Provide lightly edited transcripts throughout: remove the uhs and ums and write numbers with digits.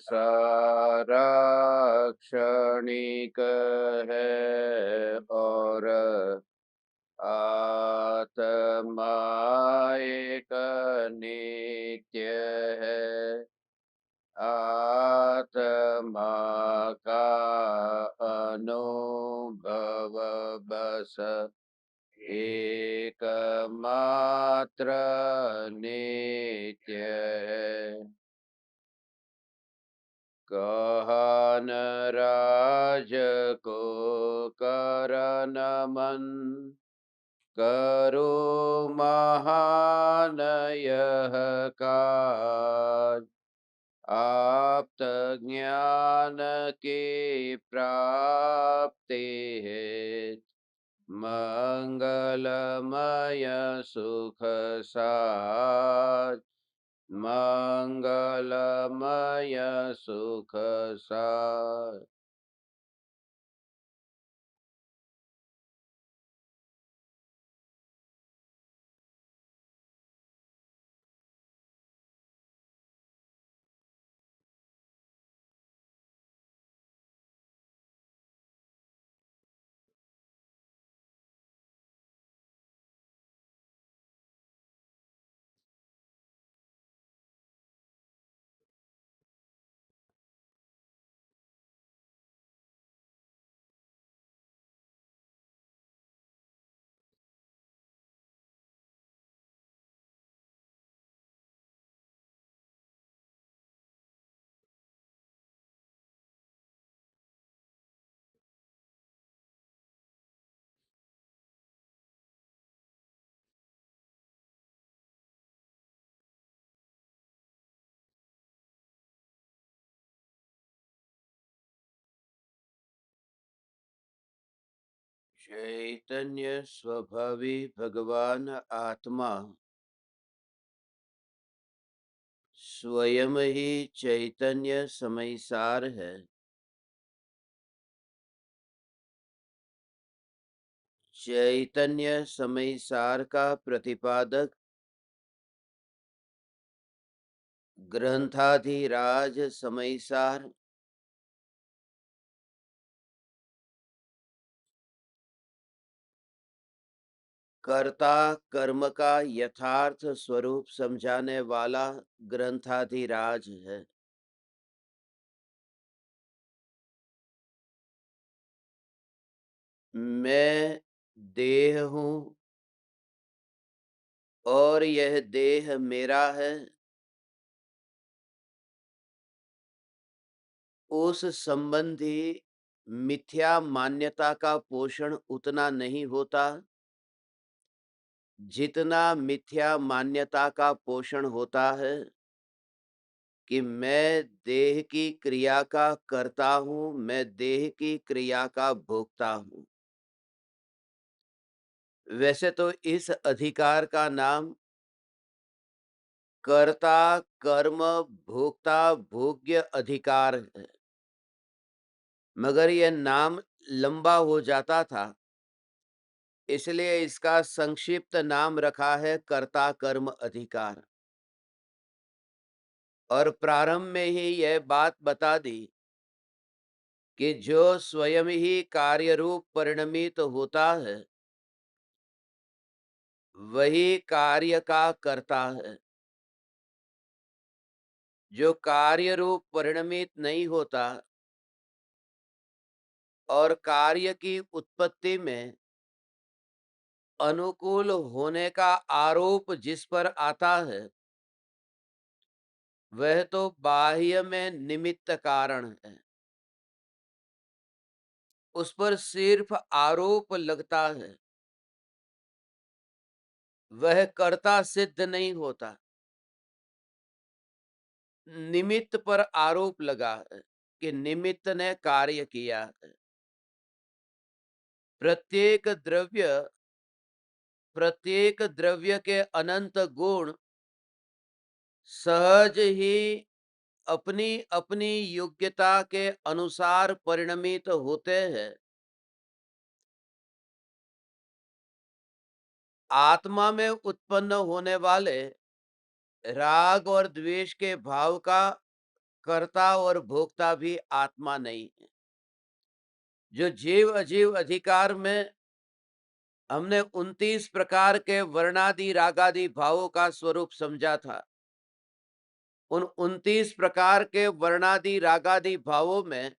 साराक्षणिक है और आत्मा एक नित्य है। आत्मा का अनुभव बस एकमात्र नित्य है। कहन राज को कर नमन, करो महान यह काज। आप्त ज्ञान की प्राप्ति है, मंगलमय सुख साज। मंगलमय सुख साज। चैतन्य स्वभावी भगवान आत्मा स्वयं ही चैतन्य समयसार है। चैतन्य समयसार का प्रतिपादक ग्रंथाधिराज समयसार कर्ता कर्म का यथार्थ स्वरूप समझाने वाला ग्रंथाधिराज है। मैं देह हूं और यह देह मेरा है, उस संबंधी मिथ्या मान्यता का पोषण उतना नहीं होता जितना मिथ्या मान्यता का पोषण होता है कि मैं देह की क्रिया का करता हूं, मैं देह की क्रिया का भोगता हूं। वैसे तो इस अधिकार का नाम कर्ता कर्म भोक्ता भोग्य अधिकार है, मगर यह नाम लंबा हो जाता था, इसलिए इसका संक्षिप्त नाम रखा है कर्ता कर्म अधिकार। और प्रारंभ में ही यह बात बता दी कि जो स्वयं ही कार्य रूप परिणमित होता है वही कार्य का करता है। जो कार्य रूप परिणमित नहीं होता और कार्य की उत्पत्ति में अनुकूल होने का आरोप जिस पर आता है वह तो बाह्य में निमित्त कारण है, उस पर सिर्फ आरोप लगता है, वह कर्ता सिद्ध नहीं होता। निमित्त पर आरोप लगा है कि निमित्त ने कार्य किया है। प्रत्येक द्रव्य के अनंत गुण सहज ही अपनी अपनी योग्यता के अनुसार परिणमित होते हैं। आत्मा में उत्पन्न होने वाले राग और द्वेष के भाव का कर्ता और भोक्ता भी आत्मा नहीं है। जो जीव अजीव अधिकार में हमने 29 प्रकार के वर्णादि रागादि भावों का स्वरूप समझा था, उन 29 प्रकार के वर्णादि रागादि भावों में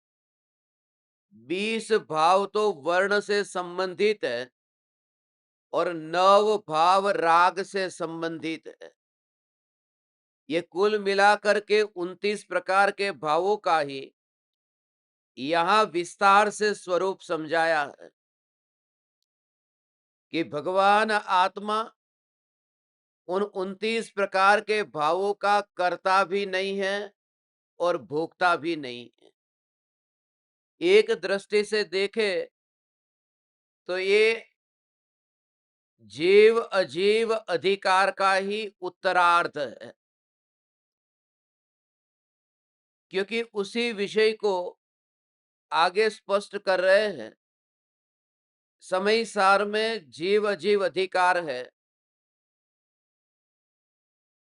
20 भाव तो वर्ण से संबंधित है और 9 भाव राग से संबंधित है। ये कुल मिलाकर के 29 प्रकार के भावों का ही यहां विस्तार से स्वरूप समझाया है कि भगवान आत्मा उन 29 प्रकार के भावों का कर्ता भी नहीं है और भोक्ता भी नहीं है। एक दृष्टि से देखे तो ये जीव अजीव अधिकार का ही उत्तरार्ध है, क्योंकि उसी विषय को आगे स्पष्ट कर रहे हैं। समय सार में जीव अजीव अधिकार है,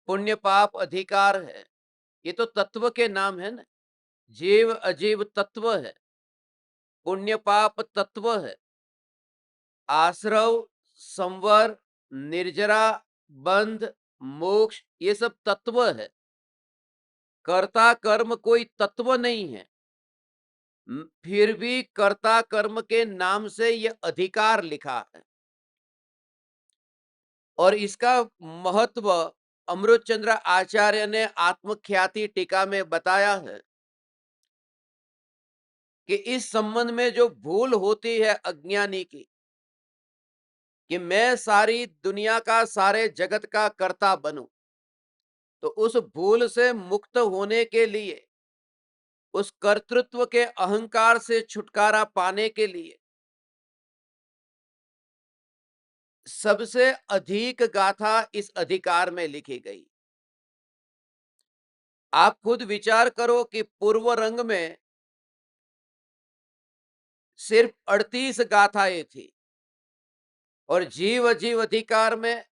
पुण्य पाप अधिकार है, ये तो तत्व के नाम है ना। जीव अजीव तत्व है, पुण्य पाप तत्व है, आश्रव, संवर, निर्जरा, बंध, मोक्ष ये सब तत्व है। कर्ता कर्म कोई तत्व नहीं है। फिर भी कर्ता कर्म के नाम से यह अधिकार लिखा है और इसका महत्व अमृतचंद्र आचार्य ने आत्मख्याति टीका में बताया है कि इस संबंध में जो भूल होती है अज्ञानी की कि मैं सारी दुनिया का सारे जगत का कर्ता बनूं, तो उस भूल से मुक्त होने के लिए, उस कर्तृत्व के अहंकार से छुटकारा पाने के लिए सबसे अधिक गाथा इस अधिकार में लिखी गई। आप खुद विचार करो कि पूर्व रंग में सिर्फ 38 गाथाएं थी और जीव अजीव अधिकार में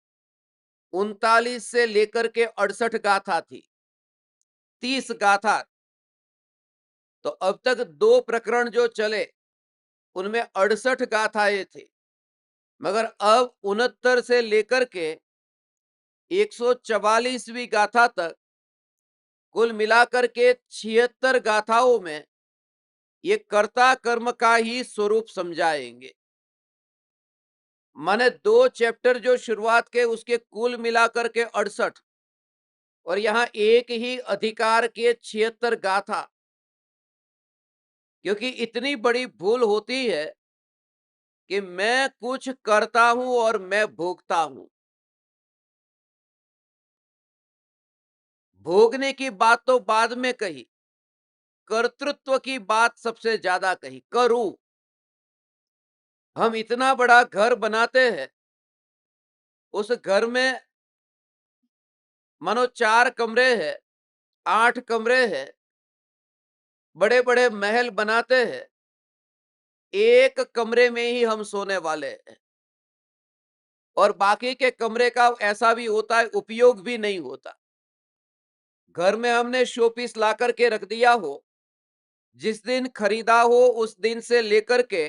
39 से लेकर के 68 गाथा थी, 30 गाथा। तो अब तक 2 प्रकरण जो चले उनमें 68 गाथाएं थी, मगर अब 69 से लेकर के 144वीं गाथा तक कुल मिलाकर के 76 गाथाओं में ये कर्ता कर्म का ही स्वरूप समझाएंगे। माने 2 चैप्टर जो शुरुआत के उसके कुल मिलाकर के 68 और यहां एक ही अधिकार के 76 गाथा। क्योंकि इतनी बड़ी भूल होती है कि मैं कुछ करता हूं और मैं भोगता हूं। भोगने की बात तो बाद में कही, कर्तृत्व की बात सबसे ज्यादा कही। करूं, हम इतना बड़ा घर बनाते हैं, उस घर में मानो 4 कमरे हैं, 8 कमरे हैं, बड़े बड़े महल बनाते हैं, एक कमरे में ही हम सोने वाले हैं और बाकी के कमरे का ऐसा भी होता है उपयोग भी नहीं होता। घर में हमने शोपीस ला करके रख दिया हो, जिस दिन खरीदा हो उस दिन से लेकर के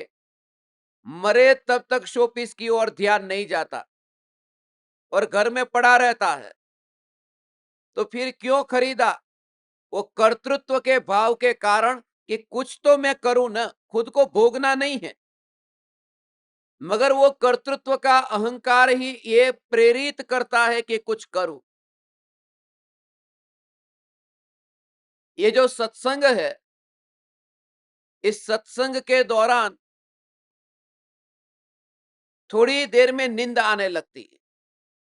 मरे तब तक शोपीस की ओर ध्यान नहीं जाता और घर में पड़ा रहता है। तो फिर क्यों खरीदा? वो कर्तृत्व के भाव के कारण कि कुछ तो मैं करूं ना, खुद को भोगना नहीं है। मगर वो कर्तृत्व का अहंकार ही ये प्रेरित करता है कि कुछ करूं। ये जो सत्संग है, इस सत्संग के दौरान थोड़ी देर में नींद आने लगती है,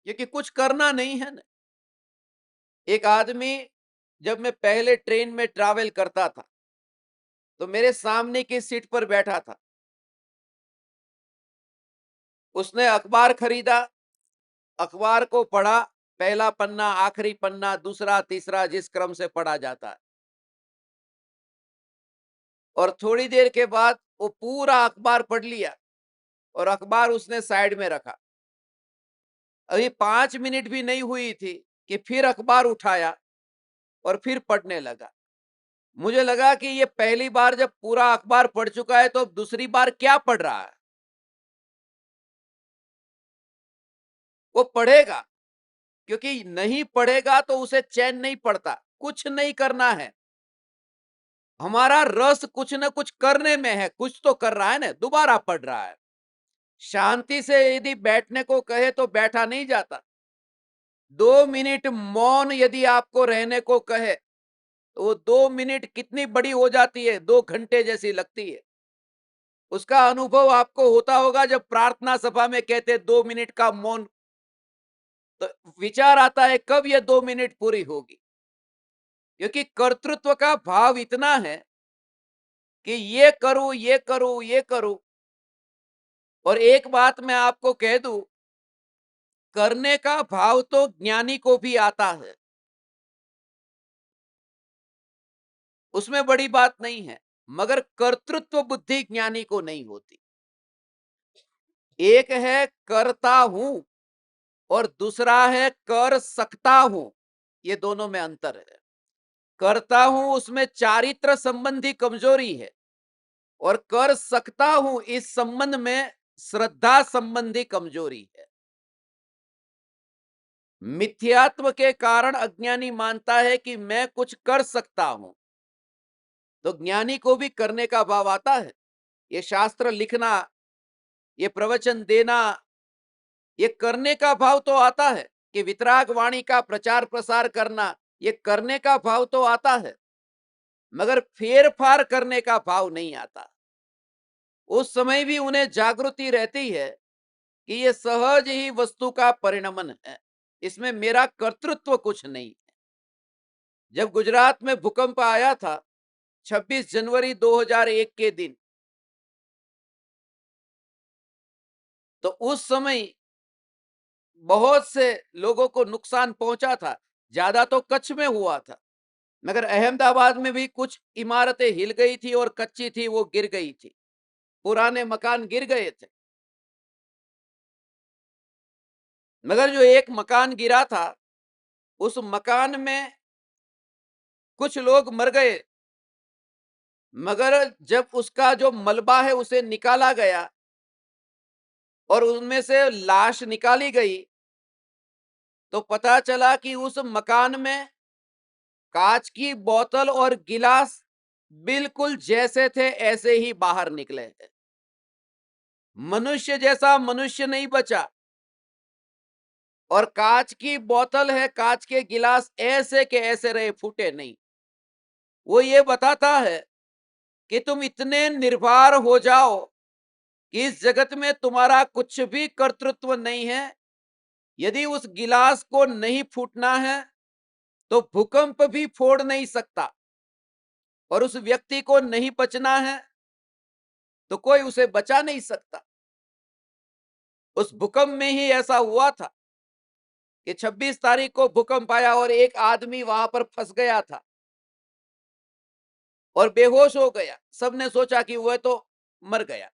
क्योंकि कुछ करना नहीं है ना। एक आदमी, जब मैं पहले ट्रेन में ट्रैवल करता था तो मेरे सामने की सीट पर बैठा था। उसने अखबार खरीदा, अखबार को पढ़ा, पहला पन्ना, आखिरी पन्ना, दूसरा, तीसरा, जिस क्रम से पढ़ा जाता है। और थोड़ी देर के बाद वो पूरा अखबार पढ़ लिया और अखबार उसने साइड में रखा। अभी 5 मिनट भी नहीं हुई थी कि फिर अखबार उठाया और फिर पढ़ने लगा। मुझे लगा कि ये पहली बार जब पूरा अखबार पढ़ चुका है तो अब दूसरी बार क्या पढ़ रहा है। वो पढ़ेगा, क्योंकि नहीं पढ़ेगा तो उसे चैन नहीं पड़ता। कुछ नहीं करना है, हमारा रस कुछ न कुछ करने में है, कुछ तो कर रहा है ना, दोबारा पढ़ रहा है। शांति से यदि बैठने को कहे तो बैठा नहीं जाता। 2 मिनट मौन यदि आपको रहने को कहे तो वो 2 मिनट कितनी बड़ी हो जाती है, 2 घंटे जैसी लगती है। उसका अनुभव आपको होता होगा जब प्रार्थना सभा में कहते 2 मिनट का मौन, तो विचार आता है कब ये 2 मिनट पूरी होगी। क्योंकि कर्तृत्व का भाव इतना है कि ये करूं, ये करूं, ये करूं। और एक बात मैं आपको कह दूं, करने का भाव तो ज्ञानी को भी आता है, उसमें बड़ी बात नहीं है, मगर कर्तृत्व बुद्धि ज्ञानी को नहीं होती। एक है करता हूं और दूसरा है कर सकता हूं। ये दोनों में अंतर है। करता हूं उसमें चारित्र संबंधी कमजोरी है, और कर सकता हूं इस संबंध में श्रद्धा संबंधी कमजोरी है। मिथ्यात्व के कारण अज्ञानी मानता है कि मैं कुछ कर सकता हूं, तो ज्ञानी को भी करने का भाव आता है। ये शास्त्र लिखना, ये प्रवचन देना, ये करने का भाव तो आता है। कि वितराग वाणी का प्रचार प्रसार करना, ये करने का भाव तो आता है, मगर फेर फार करने का भाव नहीं आता। उस समय भी उन्हें जागृति रहती है कि ये सहज ही वस्तु का परिणमन है, इसमें मेरा कर्तृत्व कुछ नहीं है। जब गुजरात में भूकंप आया था 26 जनवरी 2001 के दिन, तो उस समय बहुत से लोगों को नुकसान पहुंचा था। ज्यादा तो कच्छ में हुआ था, मगर अहमदाबाद में भी कुछ इमारतें हिल गई थी और कच्ची थी वो गिर गई थी। पुराने मकान गिर गए थे। मगर जो एक मकान गिरा था, उस मकान में कुछ लोग मर गए, मगर जब उसका जो मलबा है उसे निकाला गया और उनमें से लाश निकाली गई, तो पता चला कि उस मकान में कांच की बोतल और गिलास बिल्कुल जैसे थे ऐसे ही बाहर निकले हैं। मनुष्य जैसा मनुष्य नहीं बचा, और कांच की बोतल है, कांच के गिलास ऐसे के ऐसे रहे, फूटे नहीं। वो ये बताता है कि तुम इतने निर्भर हो जाओ कि इस जगत में तुम्हारा कुछ भी कर्तृत्व नहीं है। यदि उस गिलास को नहीं फूटना है तो भूकंप भी फोड़ नहीं सकता, और उस व्यक्ति को नहीं बचना है तो कोई उसे बचा नहीं सकता। उस भूकंप में ही ऐसा हुआ था कि 26 तारीख को भूकंप आया और एक आदमी वहां पर फंस गया था और बेहोश हो गया। सबने सोचा कि वह तो मर गया।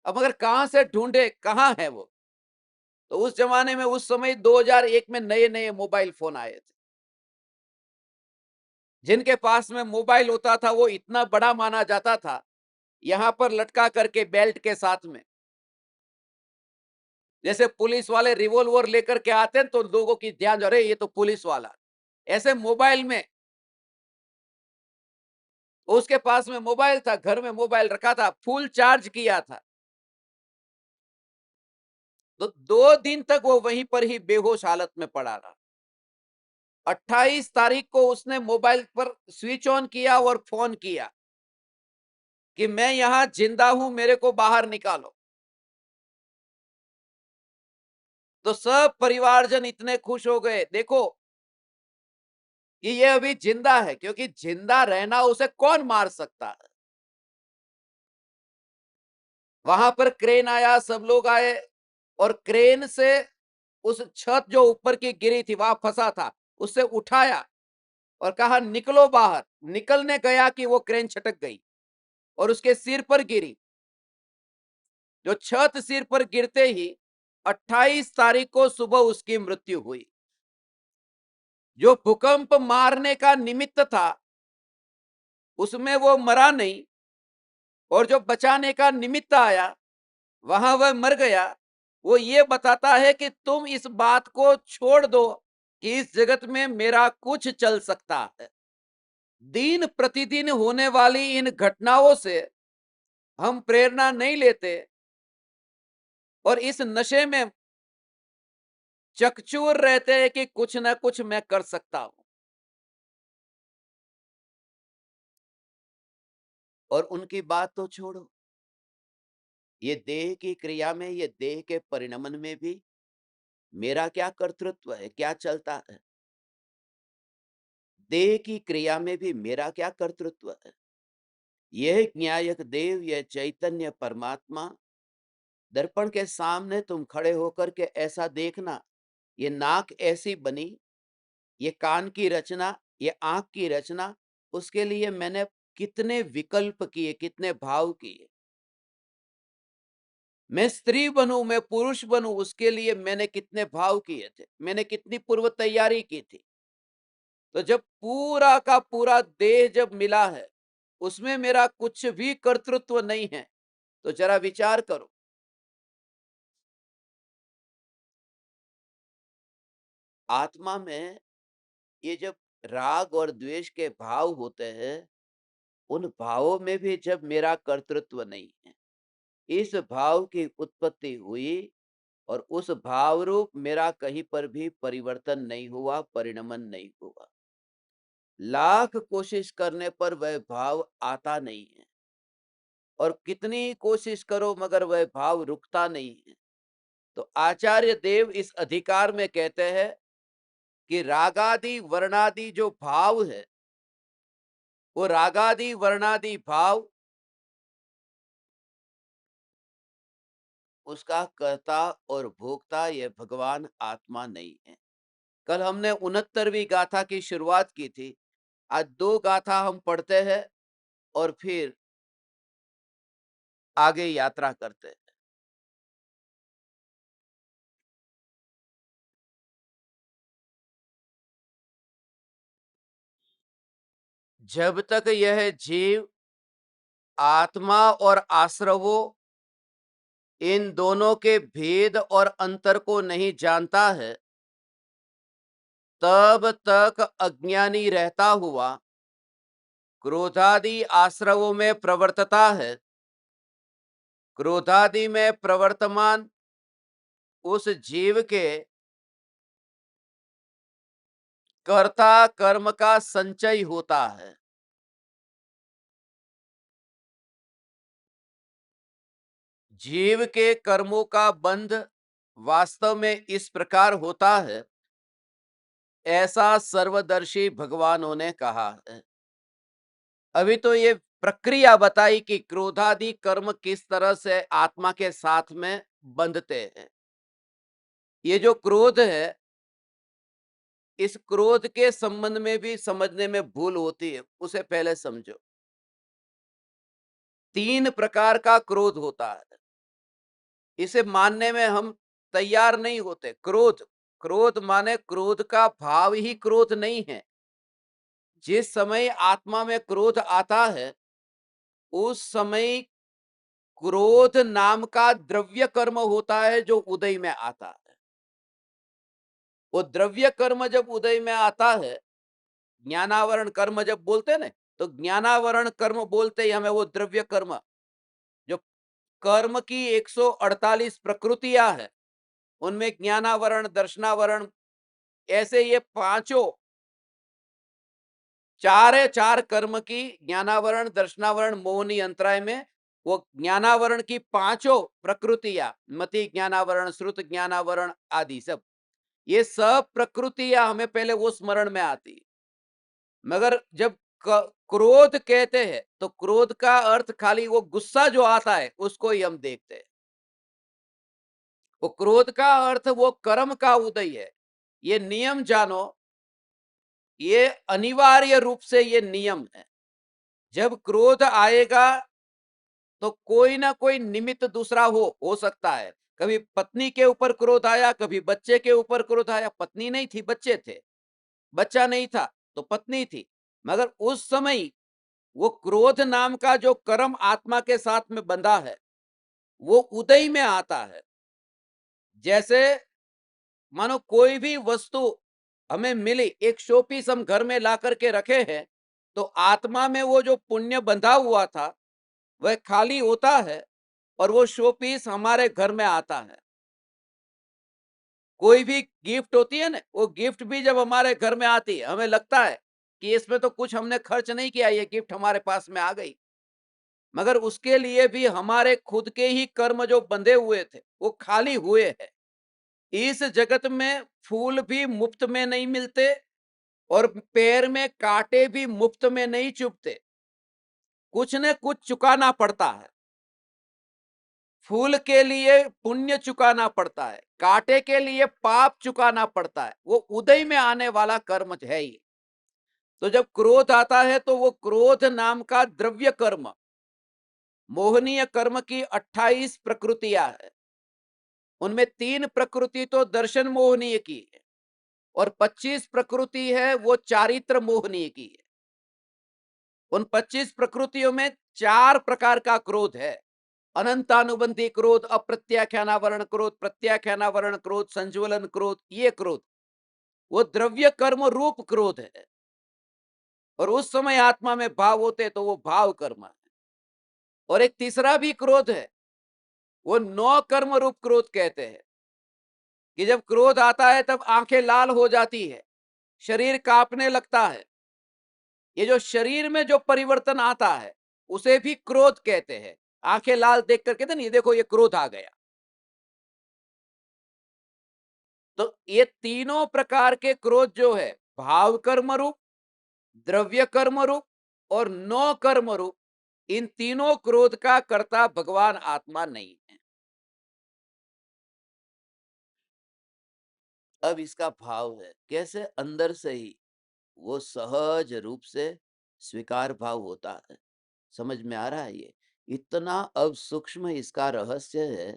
अब मगर कहां से ढूंढे, कहां है वो। तो उस जमाने में, उस समय 2001 में नए नए मोबाइल फोन आए थे। जिनके पास में मोबाइल होता था वो इतना बड़ा माना जाता था, यहां पर लटका करके बेल्ट के साथ में। जैसे पुलिस वाले रिवॉल्वर लेकर के आते हैं तो लोगों की ध्यान, अरे ये तो पुलिस वाला। ऐसे मोबाइल में, उसके पास में मोबाइल था, घर में मोबाइल रखा था, फुल चार्ज किया था। तो 2 दिन तक वो वहीं पर ही बेहोश हालत में पड़ा रहा। 28 तारीख को उसने मोबाइल पर स्विच ऑन किया और फोन किया कि मैं यहां जिंदा हूं, मेरे को बाहर निकालो। तो सब परिवारजन इतने खुश हो गए, देखो कि ये अभी जिंदा है, क्योंकि जिंदा रहना उसे कौन मार सकता है। वहां पर क्रेन आया, सब लोग आए, और क्रेन से उस छत जो ऊपर की गिरी थी, वहां फंसा था, उससे उठाया और कहा निकलो बाहर। निकलने गया कि वो क्रेन छटक गई और उसके सिर पर गिरी। जो छत सिर पर गिरते ही 28 तारीख को सुबह उसकी मृत्यु हुई। जो भूकंप मारने का निमित्त था, उसमें वो मरा नहीं, और जो बचाने का निमित्त आया वहां वह मर गया। वो ये बताता है कि तुम इस बात को छोड़ दो कि इस जगत में मेरा कुछ चल सकता है। दिन प्रतिदिन होने वाली इन घटनाओं से हम प्रेरणा नहीं लेते और इस नशे में चकचूर रहते हैं कि कुछ ना कुछ मैं कर सकता हूं, और उनकी बात तो छोड़ो, ये देह की क्रिया में, ये देह के परिणमन में भी मेरा क्या कर्तृत्व है, क्या चलता है? देह की क्रिया में भी मेरा क्या कर्तृत्व है? यह न्यायक देव, यह चैतन्य परमात्मा, दर्पण के सामने तुम खड़े होकर के ऐसा देखना, ये नाक ऐसी बनी, ये कान की रचना, ये आंख की रचना, उसके लिए मैंने कितने विकल्प किए, कितने भाव किए। मैं स्त्री बनूं, मैं पुरुष बनूं, उसके लिए मैंने कितने भाव किए थे, मैंने कितनी पूर्व तैयारी की थी। तो जब पूरा का पूरा देह जब मिला है, उसमें मेरा कुछ भी कर्तृत्व नहीं है, तो जरा विचार करो। आत्मा में ये जब राग और द्वेष के भाव होते हैं, उन भावों में भी जब मेरा कर्तृत्व नहीं है, इस भाव की उत्पत्ति हुई और उस भाव रूप मेरा कहीं पर भी परिवर्तन नहीं हुआ, परिणमन नहीं हुआ। लाख कोशिश करने पर वह भाव आता नहीं है, और कितनी कोशिश करो मगर वह भाव रुकता नहीं है। तो आचार्य देव इस अधिकार में कहते हैं कि रागादि वर्णादि जो भाव है, वो रागादि वर्णादि भाव उसका कर्ता और भोक्ता ये भगवान आत्मा नहीं है। कल हमने 69वीं गाथा की शुरुआत की थी। आज 2 गाथा हम पढ़ते हैं और फिर आगे यात्रा करते हैं। जब तक यह जीव आत्मा और आश्रवों, इन दोनों के भेद और अंतर को नहीं जानता है, तब तक अज्ञानी रहता हुआ क्रोधादि आश्रवों में प्रवर्तता है। क्रोधादि में प्रवर्तमान उस जीव के कर्ता कर्म का संचय होता है। जीव के कर्मों का बंध वास्तव में इस प्रकार होता है, ऐसा सर्वदर्शी भगवानों ने कहा है। अभी तो ये प्रक्रिया बताई कि क्रोधादि कर्म किस तरह से आत्मा के साथ में बंधते हैं। ये जो क्रोध है, इस क्रोध के संबंध में भी समझने में भूल होती है, उसे पहले समझो। 3 प्रकार का क्रोध होता है, इसे मानने में हम तैयार नहीं होते। क्रोध, क्रोध माने क्रोध का भाव ही क्रोध नहीं है। जिस समय आत्मा में क्रोध आता है, उस समय क्रोध नाम का द्रव्य कर्म होता है जो उदय में आता है। वो द्रव्य कर्म जब उदय में आता है, ज्ञानावरण कर्म जब बोलते हैं ना, तो ज्ञानावरण कर्म बोलते ही हमें वो द्रव्य कर्म, जो कर्म की 148 प्रकृतियां हैं, उनमें ज्ञानावरण, दर्शनावरण, ऐसे ये पांचों, चार चार कर्म की, ज्ञानावरण, दर्शनावरण, मोहनी अंतराय में, वो ज्ञानावरण की पांचों प्रकृतियां, मति ज्ञानावरण, श्रुत ज्ञानावरण आदि सब, ये सब प्रकृतियां हमें पहले वो स्मरण में आती। मगर जब क्रोध कहते हैं, तो क्रोध का अर्थ खाली वो गुस्सा जो आता है उसको ही हम देखते हैं। वो क्रोध का अर्थ वो कर्म का उदय है। ये नियम जानो, ये अनिवार्य रूप से ये नियम है। जब क्रोध आएगा तो कोई ना कोई निमित्त दूसरा हो सकता है। कभी पत्नी के ऊपर क्रोध आया, कभी बच्चे के ऊपर क्रोध आया। पत्नी नहीं थी, बच्चे थे। बच्चा नहीं था तो पत्नी थी। मगर उस समय वो क्रोध नाम का जो कर्म आत्मा के साथ में बंधा है, वो उदय में आता है। जैसे मानो कोई भी वस्तु हमें मिली, एक शो पीस हम घर में ला करके रखे हैं, तो आत्मा में वो जो पुण्य बंधा हुआ था, वह खाली होता है और वो शो पीस हमारे घर में आता है। कोई भी गिफ्ट होती है ना, वो गिफ्ट भी जब हमारे घर में आती है, हमें लगता है कि इसमें तो कुछ हमने खर्च नहीं किया, ये गिफ्ट हमारे पास में आ गई। मगर उसके लिए भी हमारे खुद के ही कर्म जो बंधे हुए थे, वो खाली हुए हैं। इस जगत में फूल भी मुफ्त में नहीं मिलते और पैर में कांटे भी मुफ्त में नहीं चुभते, कुछ न कुछ चुकाना पड़ता है। फूल के लिए पुण्य चुकाना पड़ता है, कांटे के लिए पाप चुकाना पड़ता है। वो उदय में आने वाला कर्म है ही। तो जब क्रोध आता है तो वो क्रोध नाम का द्रव्य कर्म, मोहनीय कर्म की 28 प्रकृतियां है। उनमें 3 प्रकृति तो दर्शन मोहनीय की है और 25 प्रकृति है वो चारित्र मोहनीय की है। उन 25 प्रकृतियों में 4 प्रकार का क्रोध है। अनंतानुबंधी क्रोध, अप्रत्याख्यानावरण क्रोध, प्रत्याख्यानावरण क्रोध, संज्वलन क्रोध, ये क्रोध वो द्रव्य कर्म रूप क्रोध है। और उस समय आत्मा में भाव होते तो वो भाव कर्म है। और एक तीसरा भी क्रोध है, वो नौ कर्म रूप क्रोध कहते हैं कि जब क्रोध आता है तब आंखें लाल हो जाती है, शरीर कांपने लगता है। ये जो शरीर में जो परिवर्तन आता है उसे भी क्रोध कहते हैं। आंखें लाल देख कर कहते हैं ये देखो ये क्रोध आ गया। तो ये तीनों प्रकार के क्रोध जो है, भाव कर्म रूप, द्रव्य कर्म रूप और नौ कर्म रूप, इन तीनों क्रोध का कर्ता भगवान आत्मा नहीं है। अब इसका भाव है कैसे, अंदर से ही वो सहज रूप से स्वीकार भाव होता है। समझ में आ रहा है? ये इतना अब सूक्ष्म इसका रहस्य है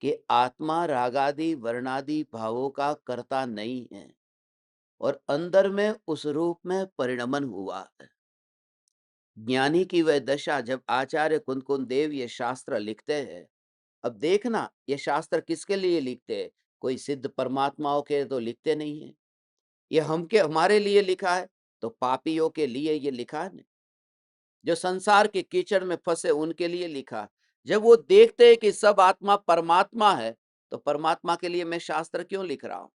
कि आत्मा रागादि वर्णादि भावों का कर्ता नहीं है और अंदर में उस रूप में परिणमन हुआ है। ज्ञानी की वह दशा जब आचार्य कुंद कुंद देव ये शास्त्र लिखते हैं। अब देखना ये शास्त्र किसके लिए लिखते हैं, कोई सिद्ध परमात्माओं के तो लिखते नहीं है। ये हमारे लिए लिखा है, तो पापियों के लिए ये लिखा है, जो संसार के कीचड़ में फंसे उनके लिए लिखा। जब वो देखते हैं कि सब आत्मा परमात्मा है, तो परमात्मा के लिए मैं शास्त्र क्यों लिख रहा हूं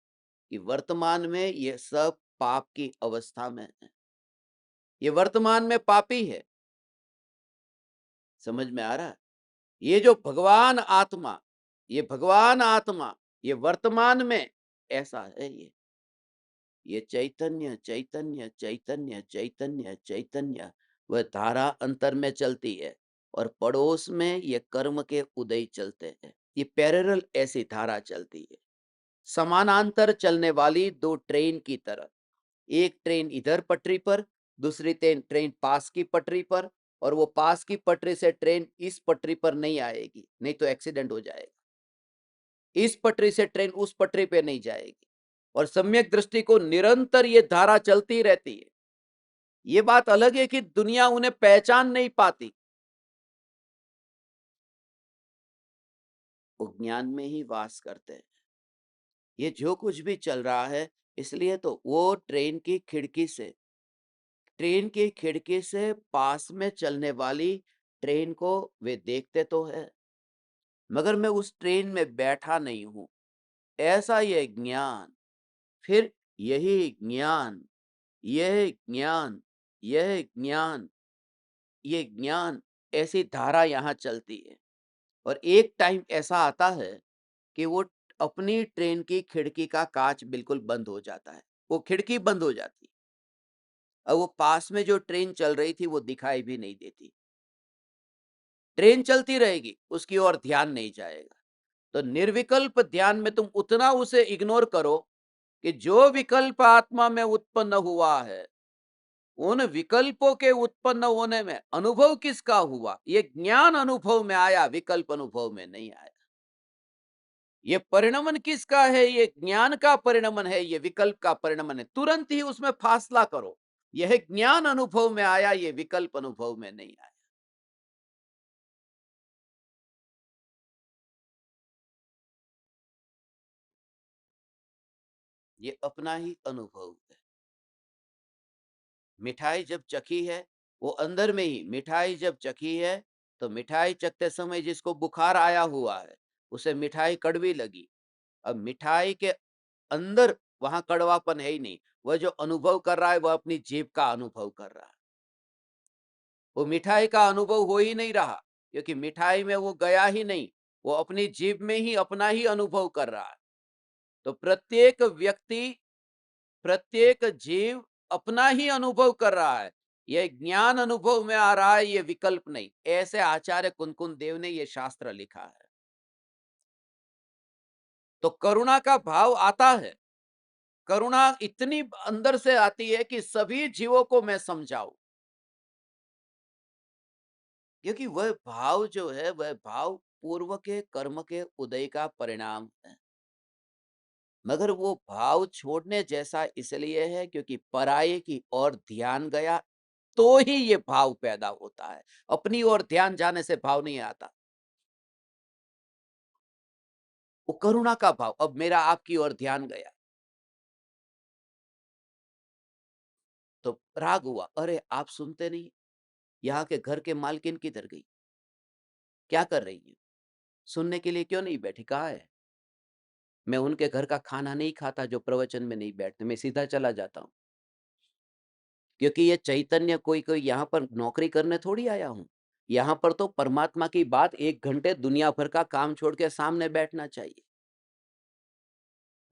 कि वर्तमान में ये सब पाप की अवस्था में है, ये वर्तमान में पापी है। समझ में आ रहा है? ये जो भगवान आत्मा, ये भगवान आत्मा, ये वर्तमान में ऐसा है। ये चैतन्य चैतन्य चैतन्य चैतन्य चैतन्य वह धारा अंतर में चलती है और पड़ोस में ये कर्म के उदय चलते हैं। ये पैरेलल ऐसी धारा चलती है, समानांतर चलने वाली दो ट्रेन की तरह। एक ट्रेन इधर पटरी पर, दूसरी ट्रेन पास की पटरी पर, और वो पास की पटरी से ट्रेन इस पटरी पर नहीं आएगी, नहीं तो एक्सीडेंट हो जाएगा। इस पटरी से ट्रेन उस पटरी पे नहीं जाएगी और सम्यक दृष्टि को निरंतर ये धारा चलती रहती है। ये बात अलग है कि दुनिया उन्हें पहचान नहीं पाती, वो ज्ञान में ही वास करते हैं। ये जो कुछ भी चल रहा है, इसलिए तो वो ट्रेन की खिड़की से पास में चलने वाली ट्रेन को वे देखते तो है, मगर मैं उस ट्रेन में बैठा नहीं हूं। ऐसा ये ज्ञान, फिर यही ज्ञान, यह ज्ञान, यह ज्ञान, ये ज्ञान, ऐसी धारा यहाँ चलती है। और एक टाइम ऐसा आता है कि वो अपनी ट्रेन की खिड़की का कांच बिल्कुल बंद हो जाता है, वो खिड़की बंद हो जाती है। अब वो पास में जो ट्रेन चल रही थी वो दिखाई भी नहीं देती। ट्रेन चलती रहेगी, उसकी ओर ध्यान नहीं जाएगा। तो निर्विकल्प ध्यान में तुम उतना उसे इग्नोर करो कि जो विकल्प आत्मा में उत्पन्न हुआ है, उन विकल्पों के उत्पन्न होने में अनुभव किसका हुआ? ये ज्ञान अनुभव में आया, विकल्प अनुभव में नहीं आया। ये परिणमन किसका है? ये ज्ञान का परिणमन है, ये विकल्प का परिणमन है। तुरंत ही उसमें फासला करो। यह ज्ञान अनुभव में आया, ये विकल्प अनुभव में नहीं आया। ये अपना ही अनुभव है। मिठाई जब चखी है, वो अंदर में ही मिठाई जब चखी है, तो मिठाई चखते समय जिसको बुखार आया हुआ है, उसे मिठाई कड़वी लगी। अब मिठाई के अंदर वहां कड़वापन है ही नहीं। वह जो अनुभव कर रहा है, वह अपनी जीभ का अनुभव कर रहा है। वो मिठाई का अनुभव हो ही नहीं रहा, क्योंकि मिठाई में वो गया ही नहीं। वो अपनी जीभ में ही अपना ही अनुभव कर रहा है। तो प्रत्येक व्यक्ति, प्रत्येक जीव अपना ही अनुभव कर रहा है। यह ज्ञान अनुभव में आ रहा है, ये विकल्प नहीं। ऐसे आचार्य कुनकुन देव ने ये शास्त्र लिखा है। तो करुणा का भाव आता है। करुणा इतनी अंदर से आती है कि सभी जीवों को मैं समझाऊं, क्योंकि वह भाव जो है, वह भाव पूर्व के कर्म के उदय का परिणाम है। मगर वो भाव छोड़ने जैसा इसलिए है क्योंकि पराये की ओर ध्यान गया, तो ही ये भाव पैदा होता है। अपनी ओर ध्यान जाने से भाव नहीं आता। वो करुणा का भाव, अब मेरा आपकी ओर ध्यान गया तो राग हुआ। अरे आप सुनते नहीं, यहाँ के घर के मालकिन किधर गई, क्या कर रही है, सुनने के लिए क्यों नहीं बैठी, कहाँ है? मैं उनके घर का खाना नहीं खाता जो प्रवचन में नहीं बैठते, मैं सीधा चला जाता हूँ। क्योंकि ये चैतन्य कोई कोई यहाँ पर नौकरी करने थोड़ी आया हूँ। यहाँ पर तो परमात्मा की बात 1 घंटे दुनिया भर का काम छोड़ के सामने बैठना चाहिए।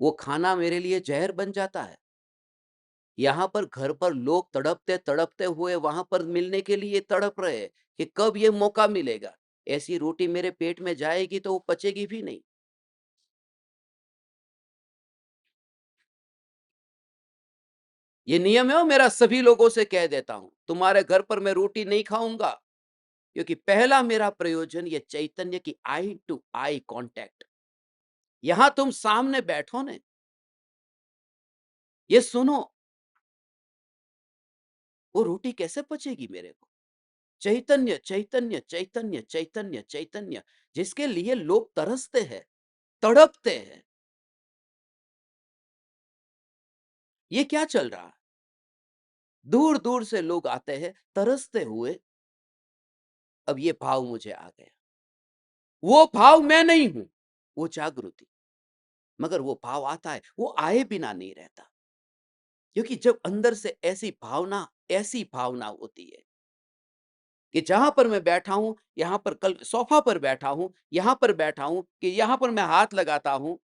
वो खाना मेरे लिए ज़हर बन जाता है। यहाँ पर घर पर लोग तड़पते-तड़पते हुए वहाँ पर मिलने के लिए तड़प रहे हैं कि कब ये मौका मिलेगा। ऐसी रोटी मेरे पेट में जाएगी तो वो पचेगी भी नहीं। ये नियम है, और मेरा सभी लोगों से कह देता हूँ, तुम्हारे घर पर मैं रोटी नहीं खाऊँगा, क्योंकि पहला मेरा प्रयोजन ये चैतन्य की आई टू आई कॉन्टैक्ट। यहाँ तुम सामने बैठो ने, ये सुनो, वो रोटी कैसे पचेगी मेरे को? चैतन्य, चैतन्य, चैतन्य, चैतन्य, चैतन्य, जिसके लिए लोग तरसते हैं, तड़पते हैं। ये क्या चल रहा है? दूर-दूर से लोग आते हैं तरसते हुए। अब ये भाव मुझे आ गया। वो भाव मैं नहीं हूँ, वो जागृति। मगर वो भाव आता है, वो आए बिना नहीं रहता। क्योंकि जब अंदर से ऐसी भावना होती है कि जहां पर मैं बैठा हूं, यहां पर कल सोफा पर बैठा हूं, यहां पर बैठा हूं, कि यहां पर मैं हाथ लगाता हूं,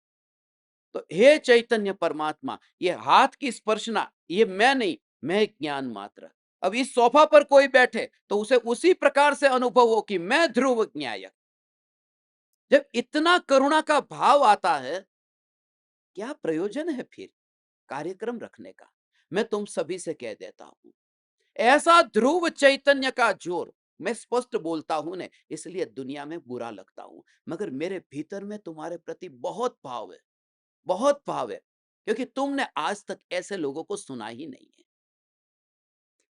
तो हे चैतन्य परमात्मा, ये हाथ की स्पर्शना, ये मैं नहीं, मैं ज्ञान मात्र। अब इस सोफा पर कोई बैठे तो उसे उसी प्रकार से अनुभव हो कि मैं ध्रुव ज्ञायक। जब इतना करुणा का भाव आता है, क्या प्रयोजन है फिर कार्यक्रम रखने का? मैं तुम सभी से कह देता हूं, ऐसा ध्रुव चैतन्य का जोर, मैं स्पष्ट बोलता हूं ने, इसलिए दुनिया में बुरा लगता हूं, मगर मेरे भीतर में तुम्हारे प्रति बहुत भाव है, बहुत भाव है, क्योंकि तुमने आज तक ऐसे लोगों को सुना ही नहीं है।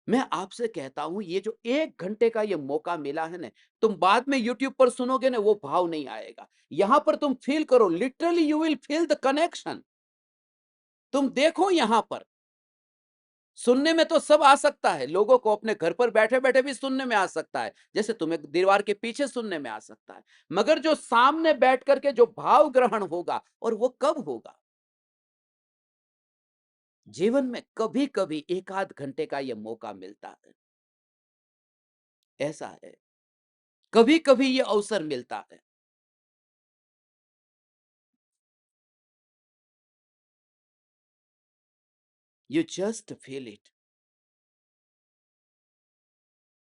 मैं आपसे कहता हूं, ये जो 1 घंटे का ये मौका मिला है ना, तुम बाद में यूट्यूब पर सुनोगे ना, वो भाव नहीं आएगा। यहां पर तुम फील करो, literally you will feel the connection. तुम देखो यहां पर, सुनने में तो सब आ सकता है, लोगों को अपने घर पर बैठे-बैठे भी सुनने में आ सकता है, जैसे तुम्हें दीवार के पीछे सुनने में आ सकता है। मगर जो सामने बैठ कर के जो भाव ग्रहण होगा, और वो कब होगा? जीवन में कभी-कभी 1 आध घंटे का ये मौका मिलता है, ऐसा है। कभी-कभी ये अवसर मिलता है। You just feel it.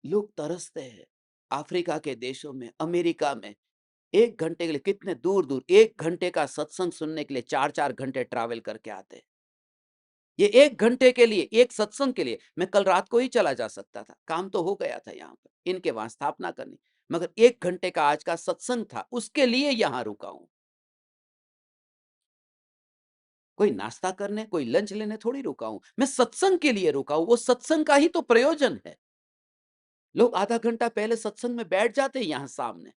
लोग तरसते हैं। अफ्रीका के देशों में, अमेरिका में 1 घंटे के लिए, कितने दूर-दूर 1 घंटे का सत्संग सुनने के लिए 4-4 घंटे ट्रैवल करके आते हैं। ये 1 घंटे के लिए, एक सत्संग के लिए मैं कल रात को ही चला जा सकता था। काम तो हो गया था यहाँ पर, इनके वहाँ स्थापना करनी। मगर 1 घंटे का आज का सत्संग था, उसके लिए यहाँ रुका हूँ। कोई नाश्ता करने, कोई लंच लेने थोड़ी रुका हूँ। मैं सत्संग के लिए रुका हूँ, वो सत्संग का ही तो प्रयोजन है। लोग आधा घंटा पहले सत्संग में बैठ जाते हैं यहाँ सामने।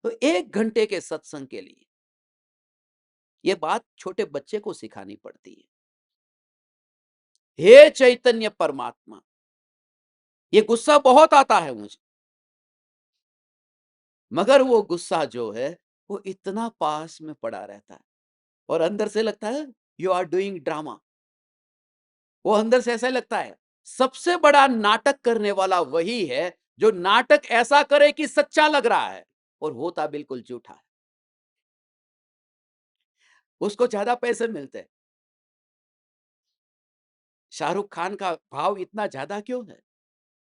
तो 1 घंटे के सत्संग के लिए ये बात छोटे बच्चे को सिखानी पड़ती है। हे चैतन्य परमात्मा, ये गुस्सा बहुत आता है मुझे, मगर वो गुस्सा जो है वो इतना पास में पड़ा रहता है और अंदर से लगता है यू आर डूइंग ड्रामा। वो अंदर से ऐसा लगता है सबसे बड़ा नाटक करने वाला वही है जो नाटक ऐसा करे कि सच्चा लग रहा है और होता बिल्कुल झूठा है। उसको ज्यादा पैसे मिलते हैं। शाहरुख खान का भाव इतना ज्यादा क्यों है?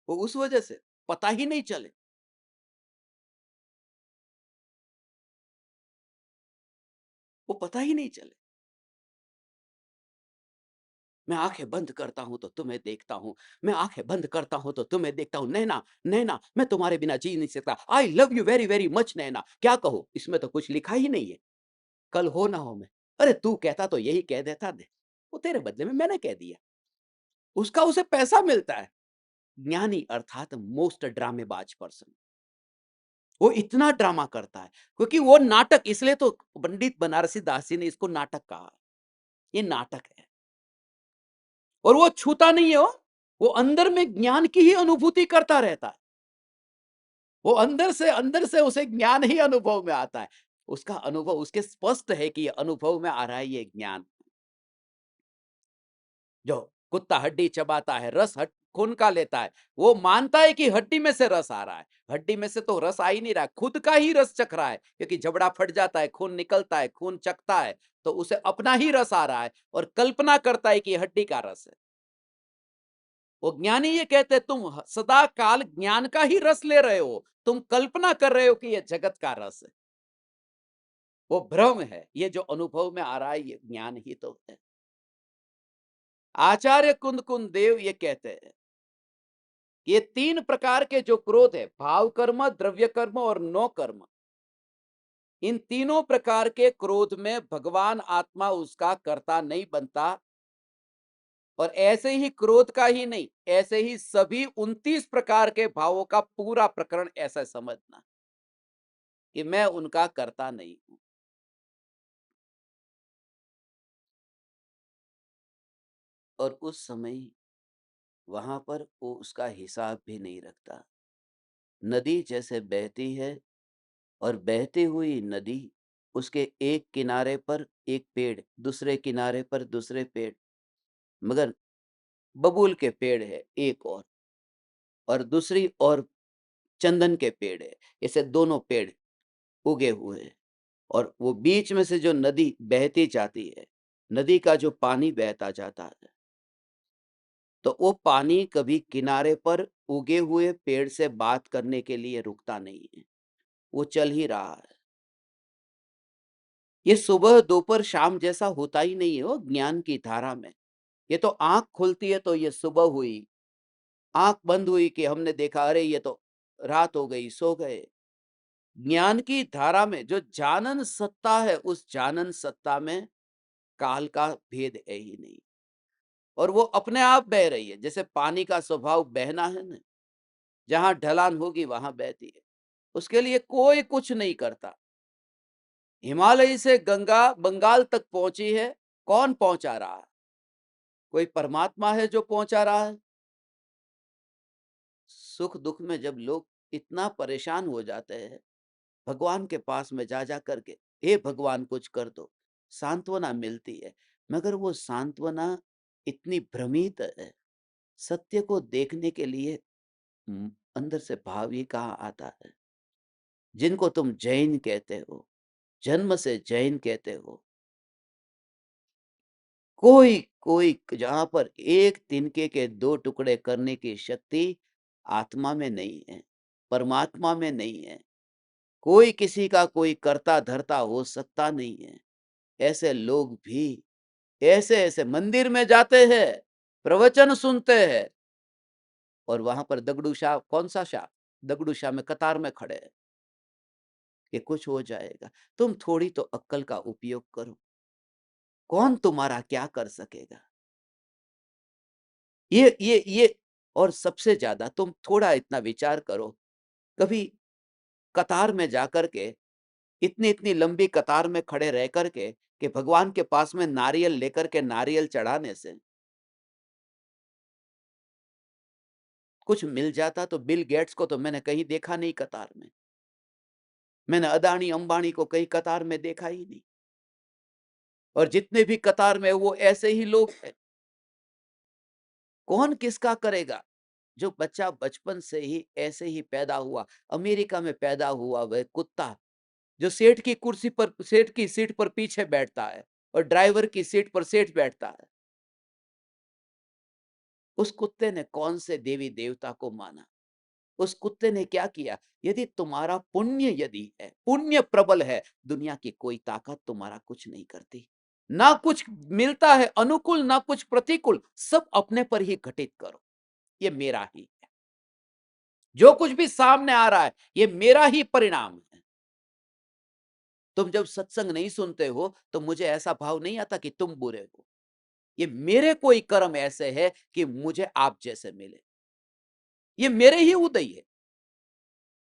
वो उस वजह से पता ही नहीं चले। वो पता ही नहीं चले। मैं आंखें बंद करता हूं तो तुम्हें देखता हूं, मैं आंखें बंद करता हूं तो तुम्हें देखता हूं। नैना, नैना, मैं तुम्हारे बिना जी नहीं सकता। I love you very very much Naina. क्या कहो, इसमें तो कुछ लिखा ही नहीं है। कल हो ना हो में, अरे तू कहता तो यही कह देता दे, वो तेरे बदले में मैंने कह दिया। उसका उसे पैसा मिलता है। ज्ञानी अर्थात मोस्ट ड्रामेबाज पर्सन, वो इतना ड्रामा करता है क्योंकि वो नाटक, इसलिए तो पंडित बनारसी दास जी ने इसको नाटक कहा। ये नाटक है और वो छूता नहीं है। वो अंदर में ज्ञान की ही अनुभूति करता रहता है। वो अंदर से उसे ज्ञान ही अनुभव में आता है। उसका अनुभव उसके स्पष्ट है कि ये अनुभव में आ रहा है ये ज्ञान। जो कुत्ता हड्डी चबाता है, रस खून का लेता है, वो मानता है कि हड्डी में से रस आ रहा है। हड्डी में से तो रस आ ही नहीं रहा है, खुद का ही रस चख रहा है, क्योंकि जबड़ा फट जाता है, खून निकलता है, खून चखता है, तो उसे अपना ही रस आ रहा है और कल्पना करता है कि ये हड्डी का रस है। वो ज्ञानी ये कहते हैं तुम सदा काल ज्ञान का ही रस ले रहे हो, तुम कल्पना कर रहे हो कि ये जगत का रस है। वो भ्रम है। ये जो अनुभव में आ रहा है ये ज्ञान ही तो है। आचार्य कुंद कुंद देव ये कहते हैं, ये 3 प्रकार के जो क्रोध है, भाव कर्म, द्रव्य कर्म और नो कर्म, इन तीनों प्रकार के क्रोध में भगवान आत्मा उसका कर्ता नहीं बनता। और ऐसे ही क्रोध का ही नहीं, ऐसे ही सभी 29 प्रकार के भावों का पूरा प्रकरण ऐसा समझना कि मैं उनका कर्ता नहीं हूं। और उस समय वहां पर वो उसका हिसाब भी नहीं रखता। नदी जैसे बहती है और बहती हुई नदी, उसके एक किनारे पर एक पेड़, दूसरे किनारे पर दूसरे पेड़, मगर बबूल के पेड़ है एक और दूसरी और चंदन के पेड़ है। ऐसे दोनों पेड़ उगे हुए हैं और वो बीच में से जो नदी बहती जाती है, नदी का जो पानी बहता जाता है, तो वो पानी कभी किनारे पर उगे हुए पेड़ से बात करने के लिए रुकता नहीं है, वो चल ही रहा है। ये सुबह दोपहर शाम जैसा होता ही नहीं है वो ज्ञान की धारा में। ये तो आंख खुलती है तो ये सुबह हुई, आंख बंद हुई कि हमने देखा अरे ये तो रात हो गई, सो गए। ज्ञान की धारा में जो जानन सत्ता है, उस जानन सत्ता में काल का भेद है ही नहीं और वो अपने आप बह रही है। जैसे पानी का स्वभाव बहना है ना, जहां ढलान होगी वहां बहती है। उसके लिए कोई कुछ नहीं करता। हिमालय से गंगा बंगाल तक पहुंची है, कौन पहुंचा रहा है? कोई परमात्मा है जो पहुंचा रहा है। सुख दुख में जब लोग इतना परेशान हो जाते हैं, भगवान के पास में जा जा करके हे भगवान कुछ कर दो, सांत्वना मिलती है, मगर वो सांत्वना इतनी भ्रमित है। सत्य को देखने के लिए अंदर से भाव ही कहाँ आता है। जिनको तुम जैन कहते हो, जन्म से जैन कहते हो, कोई कोई जहां पर एक तिनके के दो टुकड़े करने की शक्ति आत्मा में नहीं है, परमात्मा में नहीं है। कोई किसी का कोई कर्ता धर्ता हो सकता नहीं है। ऐसे लोग भी ऐसे ऐसे मंदिर में जाते हैं, प्रवचन सुनते हैं और वहां पर दगड़ू शाह, कौन सा शाह, दगड़ू शाह में कतार में खड़े हैं कि कुछ हो जाएगा। तुम थोड़ी तो अक्ल का उपयोग करो। कौन तुम्हारा क्या कर सकेगा? ये और सबसे ज्यादा तुम थोड़ा इतना विचार करो, कभी कतार में जाकर के, इतनी इतनी लंबी कतार में खड़े रह करके, कि भगवान के पास में नारियल लेकर के नारियल चढ़ाने से कुछ मिल जाता? तो बिल गेट्स को तो मैंने कहीं देखा नहीं कतार में, मैंने अदानी अंबानी को कहीं कतार में देखा ही नहीं, और जितने भी कतार में वो ऐसे ही लोग हैं। कौन किसका करेगा? जो बच्चा बचपन से ही ऐसे ही पैदा हुआ, अमेरिका में पैदा हुआ, वह कुत्ता जो सेठ की कुर्सी पर, सेठ की सीट पर पीछे बैठता है और ड्राइवर की सीट पर सेठ बैठता है, उस कुत्ते ने कौन से देवी देवता को माना? उस कुत्ते ने क्या किया? यदि तुम्हारा पुण्य यदि है, पुण्य प्रबल है, दुनिया की कोई ताकत तुम्हारा कुछ नहीं करती। ना कुछ मिलता है अनुकूल, ना कुछ प्रतिकूल, सब अपने पर ही घटित करो, ये मेरा ही है। जो कुछ भी सामने आ रहा है, ये मेरा ही परिणाम है। तुम जब सत्संग नहीं सुनते हो तो मुझे ऐसा भाव नहीं आता कि तुम बुरे हो, ये मेरे कोई कर्म ऐसे है कि मुझे आप जैसे मिले, ये मेरे ही उदय है।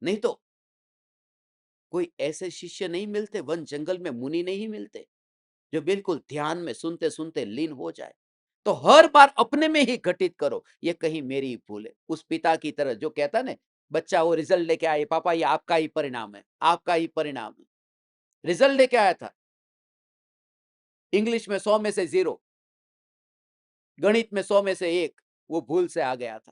नहीं तो कोई ऐसे शिष्य नहीं मिलते, वन जंगल में मुनि नहीं मिलते जो बिल्कुल ध्यान में सुनते सुनते लीन हो जाए। तो हर बार अपने में ही घटित करो, ये कहीं मेरी भूल है। उस पिता की तरह जो कहता ना, बच्चा वो रिजल्ट लेके आए, पापा ये आपका ही परिणाम है, आपका ही परिणाम है। रिजल्ट लेके आया था, इंग्लिश में 100 में से 0, गणित में 100 में से 1, वो भूल से आ गया था।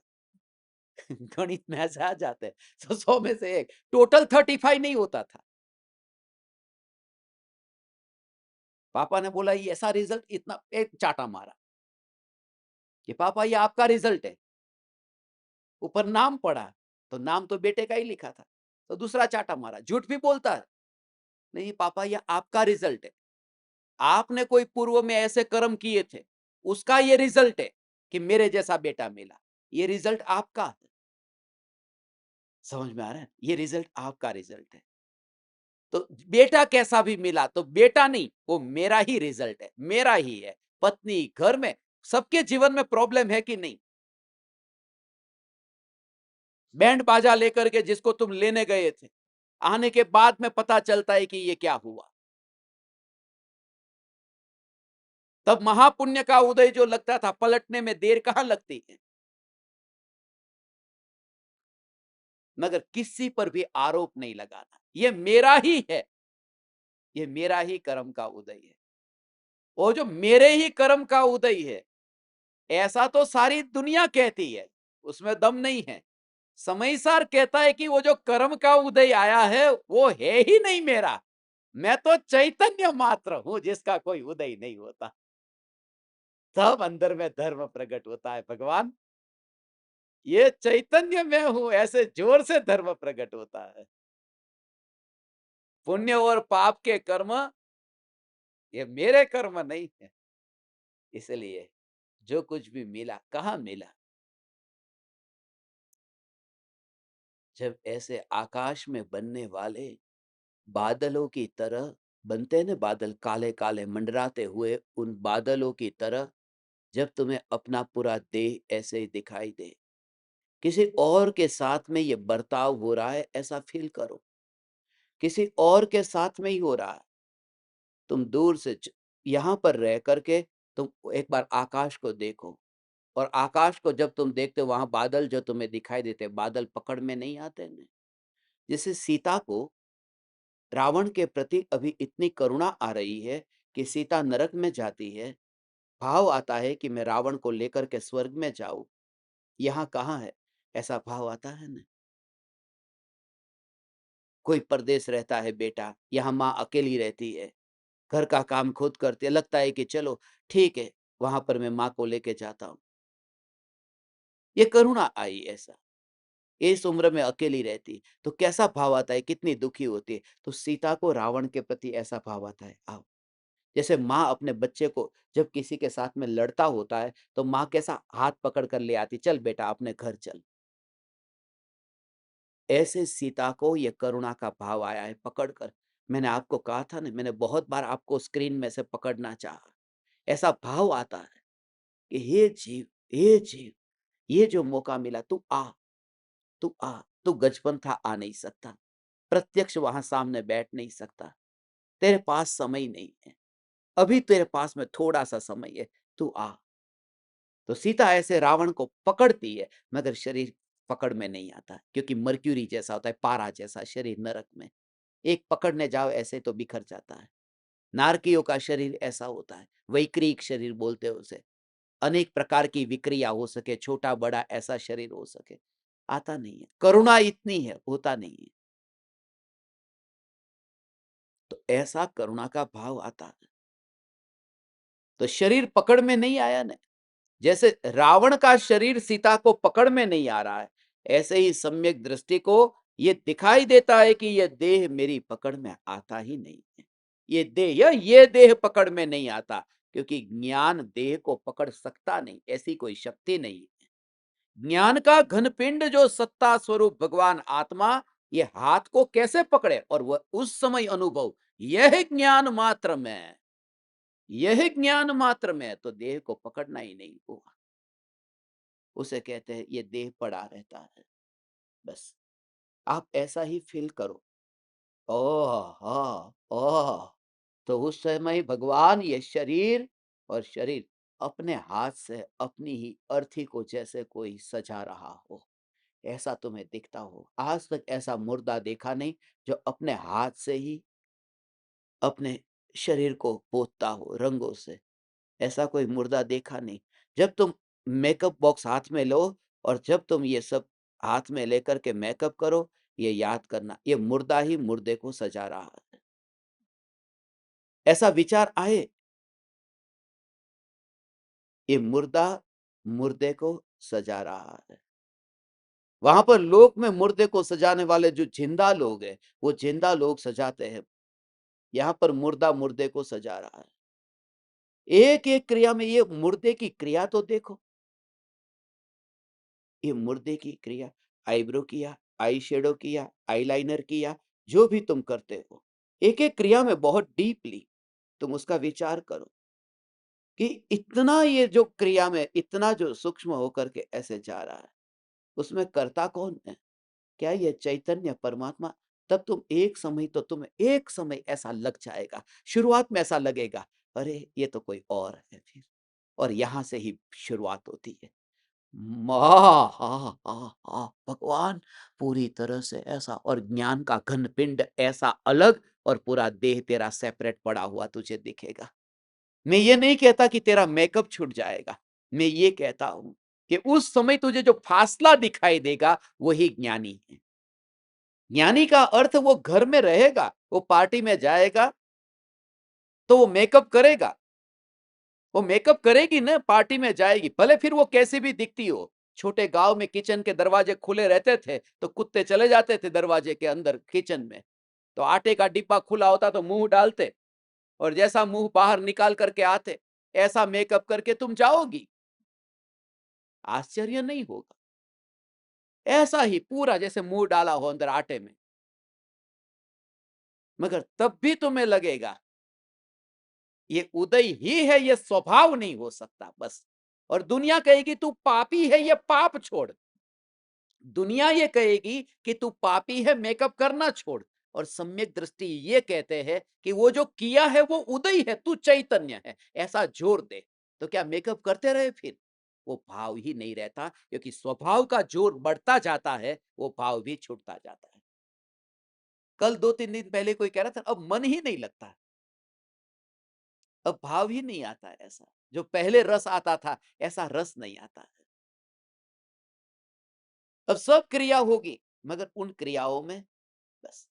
गणित में ऐसे आ जाते हैं, तो 100 में से 1, टोटल 35 नहीं होता था। पापा ने बोला ये ऐसा रिजल्ट, इतना एक चाटा मारा कि पापा ये आपका रिजल्ट है। ऊपर नाम पढ़ा तो नाम तो बेटे का ही लिखा था, तो दूसरा चाटा मारा। झूठ भी बोलता है, नहीं पापा ये आपका रिजल्ट है, आपने कोई पूर्व में ऐसे कर्म किए थे, उसका ये रिजल्ट है कि मेरे जैसा बेटा मिला, ये रिजल्ट आपका है। समझ में आ रहा है? ये रिजल्ट आपका रिजल्ट है। तो बेटा कैसा भी मिला तो बेटा नहीं, वो मेरा ही रिजल्ट है, मेरा ही है। पत्नी, घर में, सबके जीवन में प्रॉब्लम है कि नहीं? बैंड बाजा लेकर के जिसको तुम लेने गए थे, आने के बाद में पता चलता है कि ये क्या हुआ। तब महापुण्य का उदय जो लगता था, पलटने में देर कहां लगती है। मगर किसी पर भी आरोप नहीं लगाना, ये मेरा ही है, ये मेरा ही कर्म का उदय है। और जो मेरे ही कर्म का उदय है, ऐसा तो सारी दुनिया कहती है, उसमें दम नहीं है। समयसार कहता है कि वो जो कर्म का उदय आया है वो है ही नहीं मेरा, मैं तो चैतन्य मात्र हूं जिसका कोई उदय नहीं होता। तब अंदर में धर्म प्रकट होता है, भगवान ये चैतन्य में हूं, ऐसे जोर से धर्म प्रकट होता है। पुण्य और पाप के कर्म ये मेरे कर्म नहीं है। इसलिए जो कुछ भी मिला, कहाँ मिला? जब ऐसे आकाश में बनने वाले बादलों की तरह बनते हैं ना, बादल काले काले मंडराते हुए, उन बादलों की तरह जब तुम्हें अपना पूरा देह ऐसे ही दिखाई दे, किसी और के साथ में ये बर्ताव हो रहा है ऐसा फील करो, किसी और के साथ में ही हो रहा है। तुम दूर से यहाँ पर रह करके तुम एक बार आकाश को देखो, और आकाश को जब तुम देखते हो, वहां बादल जो तुम्हें दिखाई देते, बादल पकड़ में नहीं आते न। जैसे सीता को रावण के प्रति अभी इतनी करुणा आ रही है कि सीता नरक में जाती है, भाव आता है कि मैं रावण को लेकर के स्वर्ग में जाऊं, यहाँ कहाँ है, ऐसा भाव आता है ना। कोई परदेश रहता है बेटा, यहाँ माँ अकेली रहती है, घर का काम खुद करती है, लगता है कि चलो ठीक है, वहां पर मैं माँ को लेके जाता हूँ। ये करुणा आई ऐसा, इस उम्र में अकेली रहती तो कैसा भाव आता है, कितनी दुखी होती है। तो सीता को रावण के प्रति ऐसा भाव आता है। आओ, जैसे माँ अपने बच्चे को जब किसी के साथ में लड़ता होता है तो माँ कैसा हाथ पकड़ कर ले आती, चल बेटा अपने घर चल। ऐसे सीता को ये करुणा का भाव आया है पकड़ कर। मैंने आपको कहा था ना, मैंने बहुत बार आपको स्क्रीन में से पकड़ना चाहा, ऐसा भाव आता है कि हे जीव, ये जो मौका मिला, तू आ, तू गजपंथा आ नहीं सकता, प्रत्यक्ष वहां सामने बैठ नहीं सकता, तेरे पास समय नहीं है, अभी तेरे पास में थोड़ा सा समय है, तू आ। तो सीता ऐसे रावण को पकड़ती है, मगर शरीर पकड़ में नहीं आता, क्योंकि मर्क्यूरी जैसा होता है, पारा जैसा शरीर नरक में, एक पकड़ने जाओ ऐसे तो बिखर जाता है। नारकियों का शरीर ऐसा होता है, वैक्रिक शरीर बोलते हैं उसे, अनेक प्रकार की विक्रिया हो सके, छोटा बड़ा ऐसा शरीर हो सके, आता नहीं है। करुणा इतनी है, होता नहीं है। तो ऐसा करुणा का भाव आता है, तो शरीर पकड़ में नहीं आया ना। जैसे रावण का शरीर सीता को पकड़ में नहीं आ रहा है, ऐसे ही सम्यक दृष्टि को ये दिखाई देता है कि ये देह मेरी पकड़ में आता ही नहीं है। ये देह पकड़ में नहीं आता, क्योंकि ज्ञान देह को पकड़ सकता नहीं, ऐसी कोई शक्ति नहीं है। ज्ञान का घनपिंड जो सत्ता स्वरूप भगवान आत्मा, ये हाथ को कैसे पकड़े, और वह उस समय अनुभव, यह ज्ञान मात्र में, यह ज्ञान मात्र में, तो देह को पकड़ना ही नहीं हुआ। उसे कहते हैं ये देह पड़ा रहता है। बस आप ऐसा ही फील करो। ओह हाँ ओह, तो उस समय भगवान ये शरीर और शरीर अपने हाथ से अपनी ही अर्थी को जैसे कोई सजा रहा हो, ऐसा तुम्हें दिखता हो। आज तक ऐसा मुर्दा देखा नहीं जो अपने हाथ से ही अपने शरीर को पोतता हो रंगों से, ऐसा कोई मुर्दा देखा नहीं। जब तुम मेकअप बॉक्स हाथ में लो और जब तुम ये सब हाथ में लेकर के मेकअप करो, ये याद करना, ये मुर्दा ही मुर्दे को सजा रहा है। ऐसा विचार आए, ये मुर्दा मुर्दे को सजा रहा है। वहां पर लोक में मुर्दे को सजाने वाले जो जिंदा लोग हैं, वो जिंदा लोग सजाते हैं। यहाँ पर मुर्दा मुर्दे को सजा रहा है। एक एक क्रिया में ये मुर्दे की क्रिया तो देखो, ये मुर्दे की क्रिया, आईब्रो किया, आई शेडो किया, आईलाइनर किया, जो भी तुम करते हो, एक एक क्रिया में बहुत डीपली तुम उसका विचार करो कि इतना ये जो क्रिया में इतना जो सूक्ष्म होकर के ऐसे जा रहा है, उसमें कर्ता कौन है? क्या ये चैतन्य परमात्मा? तब तुम एक समय, तो तुम्हें एक समय ऐसा लग जाएगा, शुरुआत में ऐसा लगेगा, अरे ये तो कोई और है फिर, और यहां से ही शुरुआत होती है। भगवान पूरी तरह से ऐसा, और ज्ञान का घन पिंड ऐसा अलग, और पूरा देह तेरा सेपरेट पड़ा हुआ तुझे दिखेगा। मैं ये नहीं कहता कि तेरा मेकअप छूट जाएगा, मैं ये कहता हूं कि उस समय तुझे जो फासला दिखाई देगा वही ज्ञानी है। ज्ञानी का अर्थ वो घर में रहेगा, वो पार्टी में जाएगा तो वो मेकअप करेगा, वो मेकअप करेगी ना, पार्टी में जाएगी, भले फिर वो कैसी भी दिखती हो। छोटे गांव में किचन के दरवाजे खुले रहते थे, तो कुत्ते चले जाते थे दरवाजे के अंदर किचन में, तो आटे का डिब्बा खुला होता तो मुंह डालते, और जैसा मुंह बाहर निकाल करके आते, ऐसा मेकअप करके तुम जाओगी, आश्चर्य नहीं होगा। ऐसा ही पूरा जैसे मुंह डाला हो अंदर आटे में, मगर तब भी तुम्हें लगेगा ये उदय ही है, ये स्वभाव नहीं हो सकता बस। और दुनिया कहेगी तू पापी है, ये पाप छोड़। दुनिया ये कहेगी कि तू पापी है, मेकअप करना छोड़। और सम्यक दृष्टि ये कहते हैं कि वो जो किया है वो उदय है, तू चैतन्य है, ऐसा जोर दे। तो क्या मेकअप करते रहे फिर? वो भाव ही नहीं रहता, क्योंकि स्वभाव का जोर बढ़ता जाता है, वो भाव भी छूटता जाता है। कल 2-3 दिन पहले कोई कह रहा था अब मन ही नहीं लगता, अब भाव ही नहीं आता है, ऐसा जो पहले रस आता था ऐसा रस नहीं आता है। अब सब क्रिया होगी, मगर उन क्रियाओं में बस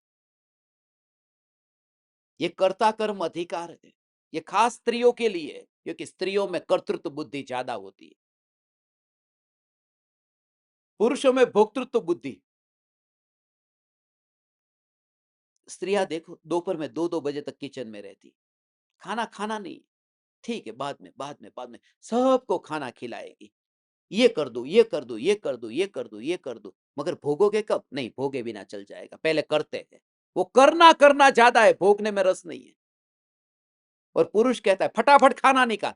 ये कर्ता कर्म अधिकार है, ये खास स्त्रियों के लिए है, क्योंकि स्त्रियों में कर्तृत्व बुद्धि ज्यादा होती है, पुरुषों में भोक्तृत्व बुद्धि। स्त्रियां देखो दोपहर में 2-2 बजे तक किचन में रहती, खाना खाना नहीं, ठीक है बाद में सबको खाना खिलाएगी, ये कर दो, ये कर दो, ये कर दो, ये कर दो, ये कर दो, मगर भोगोगे कब? नहीं, भोगे बिना चल जाएगा, पहले करते हैं। वो करना करना ज्यादा है, भोगने में रस नहीं है। और पुरुष कहता है फटाफट खाना निकाल,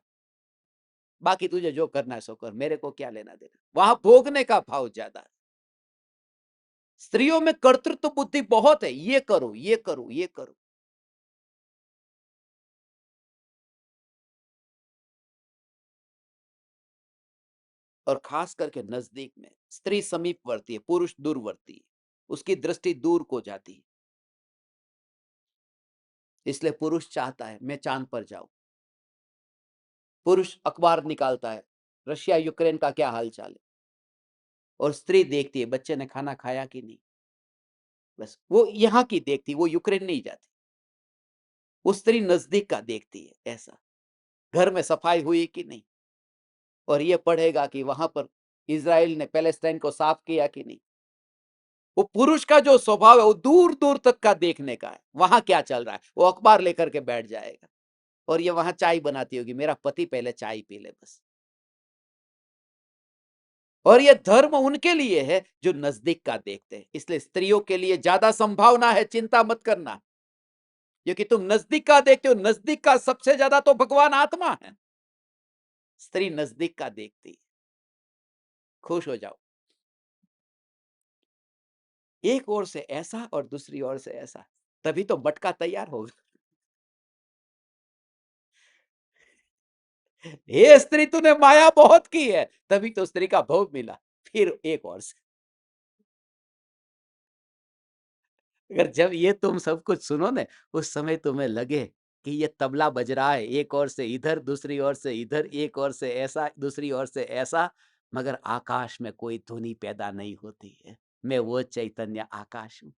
बाकी तुझे जो करना है सो कर, मेरे को क्या लेना देना। वहां भोगने का भाव ज्यादा है। स्त्रियों में कर्तृत्व बुद्धि बहुत है, ये करो ये करो ये करो। और खास करके नजदीक में स्त्री समीपवर्ती है, पुरुष दूरवर्ती है, उसकी दृष्टि दूर को जाती है। इसलिए पुरुष चाहता है मैं चांद पर जाऊं, पुरुष अखबार निकालता है रशिया यूक्रेन का क्या हाल चाल है, और स्त्री देखती है बच्चे ने खाना खाया कि नहीं। बस वो यहाँ की देखती, वो यूक्रेन नहीं जाती। वो स्त्री नजदीक का देखती है, ऐसा घर में सफाई हुई कि नहीं, और ये पढ़ेगा कि वहां पर इजराइल ने पैलेस्टाइन को साफ किया कि नहीं। वो पुरुष का जो स्वभाव है वो दूर दूर तक का देखने का है, वहां क्या चल रहा है वो अखबार लेकर के बैठ जाएगा। और ये वहां चाय बनाती होगी, मेरा पति पहले चाय पी ले बस। और ये धर्म उनके लिए है जो नजदीक का देखते हैं। इसलिए स्त्रियों के लिए ज्यादा संभावना है, चिंता मत करना, क्योंकि तुम नजदीक का देखते हो। नजदीक का सबसे ज्यादा तो भगवान आत्मा है। स्त्री नजदीक का देखती है, खुश हो जाओ। एक ओर से ऐसा और दूसरी ओर से ऐसा, तभी तो मटका तैयार होगा। हे स्त्री तूने माया बहुत की है, तभी तो स्त्री का भोग मिला। फिर एक और से, अगर जब ये तुम सब कुछ सुनो ना, उस समय तुम्हें लगे कि ये तबला बज रहा है, एक ओर से इधर दूसरी ओर से इधर, एक ओर से ऐसा दूसरी ओर से ऐसा, मगर आकाश में कोई ध्वनि पैदा नहीं होती है। मैं वो चैतन्य आकाश हूं।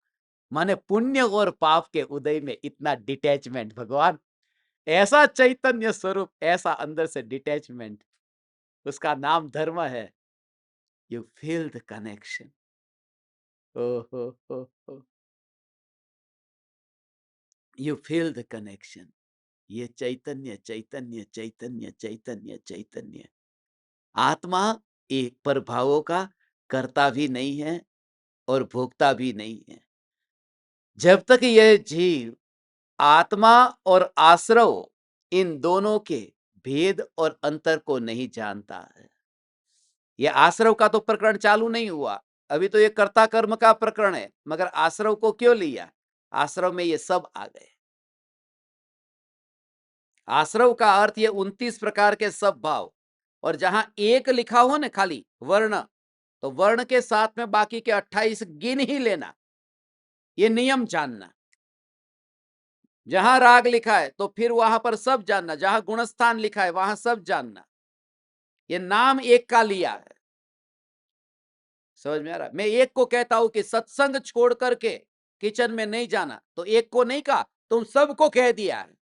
माने पुण्य और पाप के उदय में इतना डिटैचमेंट, भगवान ऐसा चैतन्य स्वरूप, ऐसा अंदर से डिटैचमेंट, उसका नाम धर्म है। You feel the connection. ओ हो, यू फील द कनेक्शन। ये चैतन्य चैतन्य चैतन्य चैतन्य चैतन्य आत्मा एक प्रभावों का करता भी नहीं है और भोगता भी नहीं है। जब तक यह जीव आत्मा और आश्रव इन दोनों के भेद और अंतर को नहीं जानता है। यह आश्रव का तो प्रकरण चालू नहीं हुआ, अभी तो ये कर्ता कर्म का प्रकरण है। मगर आश्रव को क्यों लिया? आश्रव में ये सब आ गए। आश्रव का अर्थ ये 29 प्रकार के सब भाव, और जहां एक लिखा हो ना खाली वर्ण, तो वर्ण के साथ में बाकी के 28 गिन ही लेना, ये नियम जानना। जहां राग लिखा है तो फिर वहां पर सब जानना, जहां गुणस्थान लिखा है वहां सब जानना। ये नाम एक का लिया है। समझ में आ रहा? मैं एक को कहता हूं कि सत्संग छोड़ करके किचन में नहीं जाना, तो एक को नहीं कहा, तुम सबको कह दिया है।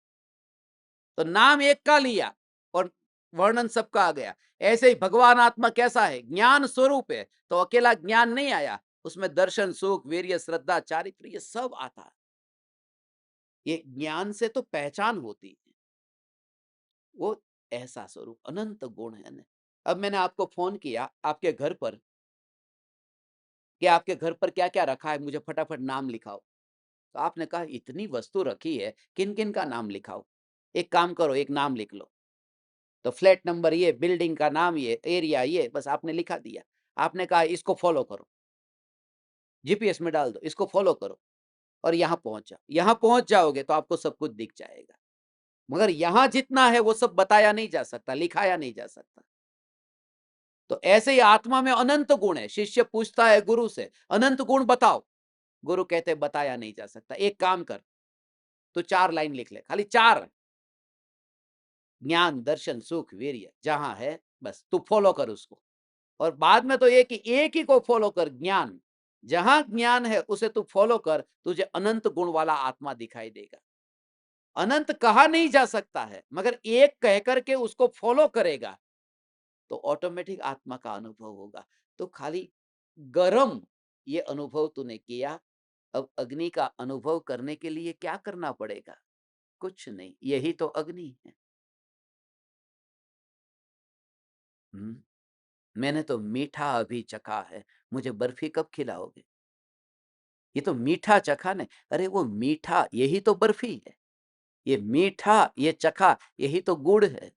तो नाम एक का लिया और वर्णन सबका आ गया। ऐसे ही भगवान आत्मा कैसा है? ज्ञान स्वरूप है, तो अकेला ज्ञान नहीं आया, उसमें दर्शन, सुख, वीर्य, श्रद्धा, चारित्र, ये सब आता है। ये ज्ञान से तो पहचान होती है, वो ऐसा स्वरूप अनंत गुण है ना। अब मैंने आपको फोन किया आपके घर पर कि आपके घर पर क्या क्या रखा है, मुझे फटाफट नाम लिखाओ। तो आपने कहा इतनी वस्तु रखी है, किन किन का नाम लिखाओ। एक काम करो, एक नाम लिख लो। तो फ्लैट नंबर ये, बिल्डिंग का नाम ये, एरिया ये, बस आपने लिखा दिया। आपने कहा इसको फॉलो करो, जीपीएस में डाल दो, इसको फॉलो करो और यहाँ पहुंच जाओ। यहाँ पहुंच जाओगे तो आपको सब कुछ दिख जाएगा। मगर यहाँ जितना है वो सब बताया नहीं जा सकता, लिखाया नहीं जा सकता। तो ऐसे ही आत्मा में अनंत गुण है। शिष्य पूछता है गुरु से, अनंत गुण बताओ। गुरु कहते बताया नहीं जा सकता। एक काम कर, तो 4 लाइन लिख ले, खाली 4। ज्ञान, दर्शन, सुख, वीर्य जहां है बस तू फॉलो कर उसको। और बाद में तो एक ही को फॉलो कर। ज्ञान, जहां ज्ञान है उसे तू फॉलो कर, तुझे अनंत गुण वाला आत्मा दिखाई देगा। अनंत कहा नहीं जा सकता है, मगर एक कह करके उसको फॉलो करेगा तो ऑटोमेटिक आत्मा का अनुभव होगा। तो खाली गरम ये अनुभव तूने किया, अब अग्नि का अनुभव करने के लिए क्या करना पड़ेगा? कुछ नहीं, यही तो अग्नि है। मैंने तो मीठा अभी चखा है, मुझे बर्फी कब खिलाओगे? ये तो मीठा चखा ने, अरे वो मीठा यही तो बर्फी है। ये मीठा ये चखा यही तो गुड़ है।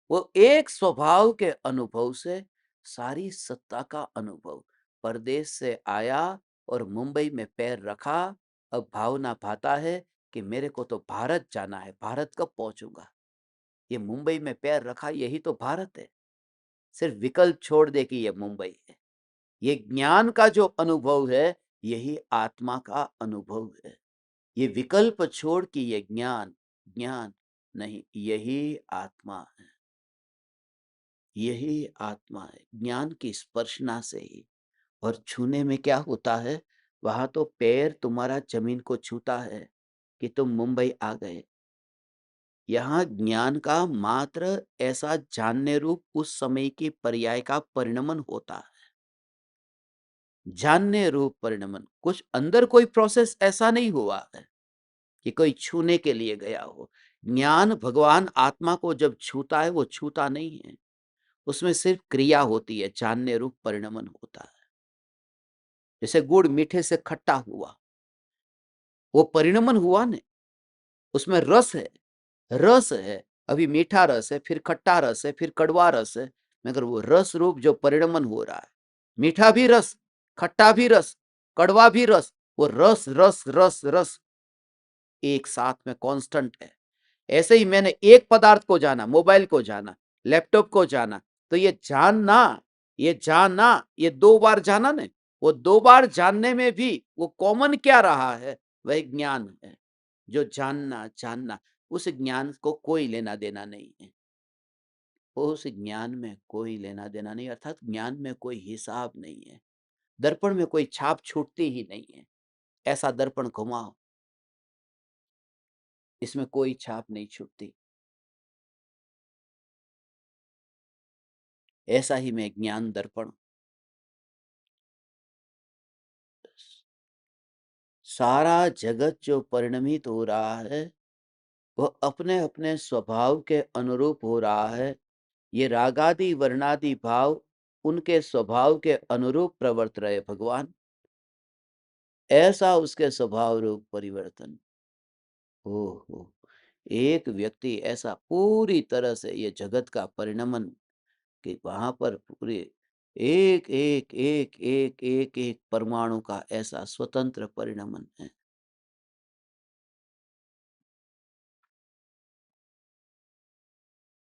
वो एक स्वभाव के अनुभव से सारी सत्ता का अनुभव। परदेश से आया और मुंबई में पैर रखा, अब भावना भाता है कि मेरे को तो भारत जाना है, भारत कब पहुंचूंगा। ये मुंबई में पैर रखा, यही तो भारत है। सिर्फ विकल्प छोड़ दे कि ये मुंबई है। ये ज्ञान का जो अनुभव है, यही आत्मा का अनुभव है। ये विकल्प छोड़ कि ये ज्ञान, ज्ञान नहीं, यही आत्मा है, यही आत्मा है। ज्ञान की स्पर्शना से ही। और छूने में क्या होता है, वहां तो पैर तुम्हारा जमीन को छूता है कि तुम मुंबई आ गए। यहाँ ज्ञान का मात्र ऐसा जानने रूप उस समय की पर्याय का परिणमन होता है। जानने रूप परिणमन, कुछ अंदर कोई प्रोसेस ऐसा नहीं हुआ है कि कोई छूने के लिए गया हो। ज्ञान भगवान आत्मा को जब छूता है, वो छूता नहीं है, उसमें सिर्फ क्रिया होती है, जानने रूप परिणमन होता है। जैसे गुड़ मीठे से खट्टा हुआ, वो परिणमन हुआ ने, उसमें रस है, रस है। अभी मीठा रस है, फिर खट्टा रस है, फिर कड़वा रस है, मगर वो रस रूप जो परिणमन हो रहा है, मीठा भी रस, खट्टा भी रस, कड़वा भी रस, वो रस रस रस रस एक साथ में कांस्टेंट है। ऐसे ही मैंने एक पदार्थ को जाना, मोबाइल को जाना, लैपटॉप को जाना, तो ये जानना, ये जानना, ये 2 बार जाना ने, वो 2 बार जानने में भी वो कॉमन क्या रहा है, वह ज्ञान है। जो जानना, जानना, उस ज्ञान को कोई लेना देना नहीं है। उस ज्ञान में कोई लेना देना नहीं, अर्थात ज्ञान में कोई हिसाब नहीं है। दर्पण में कोई छाप छूटती ही नहीं है। ऐसा दर्पण घुमाओ, इसमें कोई छाप नहीं छूटती। ऐसा ही मैं ज्ञान दर्पण, सारा जगत जो परिणमित हो रहा है, वह अपने अपने स्वभाव के अनुरूप हो रहा है। ये रागादि वर्णादि भाव उनके स्वभाव के अनुरूप प्रवर्त रहे भगवान, ऐसा उसके स्वभाव रूप परिवर्तन। हो एक व्यक्ति ऐसा पूरी तरह से ये जगत का परिणमन, कि वहां पर पूरे एक एक एक एक एक एक परमाणु का ऐसा स्वतंत्र परिणमन है।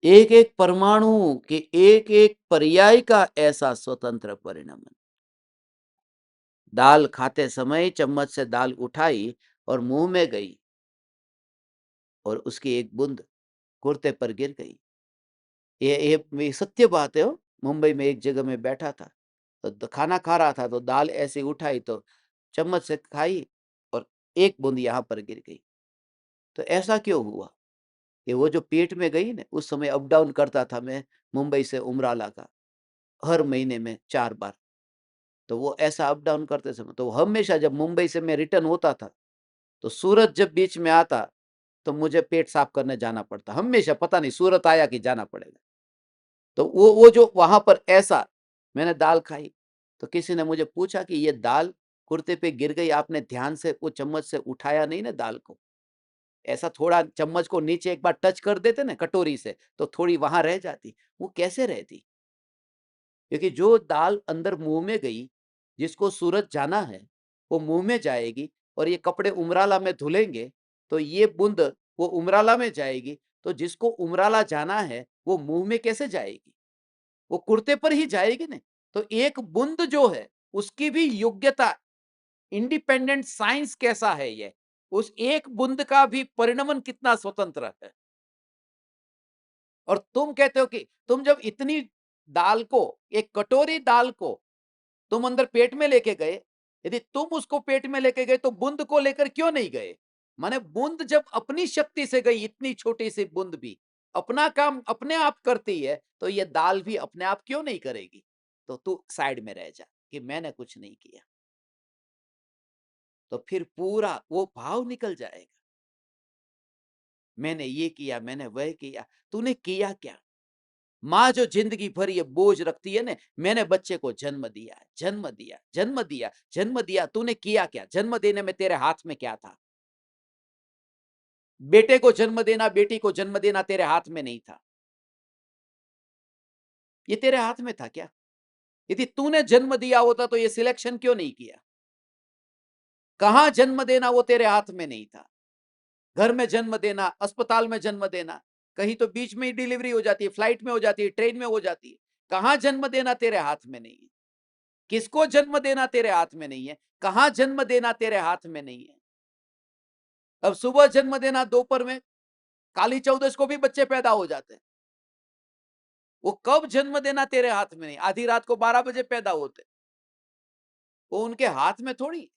एक एक परमाणु के एक एक पर्याय का ऐसा स्वतंत्र परिणमन। दाल खाते समय चम्मच से दाल उठाई और मुंह में गई, और उसकी एक बूंद कुर्ते पर गिर गई। ये सत्य बात है हो। मुंबई में एक जगह में बैठा था, तो खाना खा रहा था, तो दाल ऐसे उठाई तो चम्मच से खाई, और एक बूंद यहाँ पर गिर गई। तो ऐसा क्यों हुआ कि वो जो पेट में गई ना, उस समय अप डाउन करता था मैं मुंबई से उमराला का, हर महीने में 4 बार। तो वो ऐसा अप डाउन करते समय, तो हमेशा जब मुंबई से मैं रिटर्न होता था, तो सूरत जब बीच में आता, तो मुझे पेट साफ करने जाना पड़ता हमेशा। पता नहीं सूरत आया कि जाना पड़ेगा। तो वो जो वहां पर ऐसा मैंने दाल खाई, तो किसी ने मुझे पूछा कि ये दाल कुर्ते पे गिर गई, आपने ध्यान से वो चम्मच से उठाया नहीं ना दाल को, ऐसा थोड़ा चम्मच को नीचे एक बार टच कर देते ना कटोरी से, तो थोड़ी वहां रह जाती। वो कैसे रहती, क्योंकि जो दाल अंदर मुंह में गई, जिसको सूरत जाना है, वो मुंह में जाएगी, और ये कपड़े उमराला में धुलेंगे, तो ये बूंद वो उमराला में जाएगी। तो जिसको उमराला जाना है, वो मुंह में कैसे जाएगी, वो कुर्ते पर ही जाएगी ना। तो एक बूंद जो है, उसकी भी योग्यता, इंडिपेंडेंट साइंस कैसा है ये, उस एक बूंद का भी परिणमन कितना स्वतंत्र है। और तुम कहते हो कि तुम जब इतनी दाल को, एक कटोरी दाल को तुम अंदर पेट में लेके गए, यदि तुम उसको पेट में लेके गए, तो बूंद को लेकर क्यों नहीं गए। माने बूंद जब अपनी शक्ति से गई, इतनी छोटी सी बूंद भी अपना काम अपने आप करती है, तो ये दाल भी अपने आप क्यों नहीं करेगी। तो तू साइड में रह जा कि मैंने कुछ नहीं किया, तो फिर पूरा वो भाव निकल जाएगा। मैंने ये किया, मैंने वह किया, तूने किया क्या। माँ जो जिंदगी भर ये बोझ रखती है ना, मैंने बच्चे को जन्म दिया, जन्म दिया, जन्म दिया, जन्म दिया, तूने किया क्या, जन्म देने में तेरे हाथ में क्या था। बेटे को जन्म देना, बेटी को जन्म देना तेरे हाथ में नहीं था। ये तेरे हाथ में था क्या? यदि तूने जन्म दिया होता तो ये सिलेक्शन क्यों नहीं किया? कहां जन्म देना वो तेरे हाथ में नहीं था। घर में जन्म देना, अस्पताल में जन्म देना, कहीं तो बीच में ही डिलीवरी हो जाती है, फ्लाइट में हो जाती है, ट्रेन में हो जाती है। कहां जन्म देना तेरे हाथ में नहीं है। किसको जन्म देना तेरे हाथ में नहीं है। कहां जन्म देना तेरे हाथ में नहीं है। अब सुबह जन्म देना, दोपहर में काली चौदस को भी बच्चे पैदा हो जाते हैं। वो कब जन्म देना तेरे हाथ में नहीं। आधी रात को 12 बजे पैदा होते, वो उनके हाथ में थोड़ी।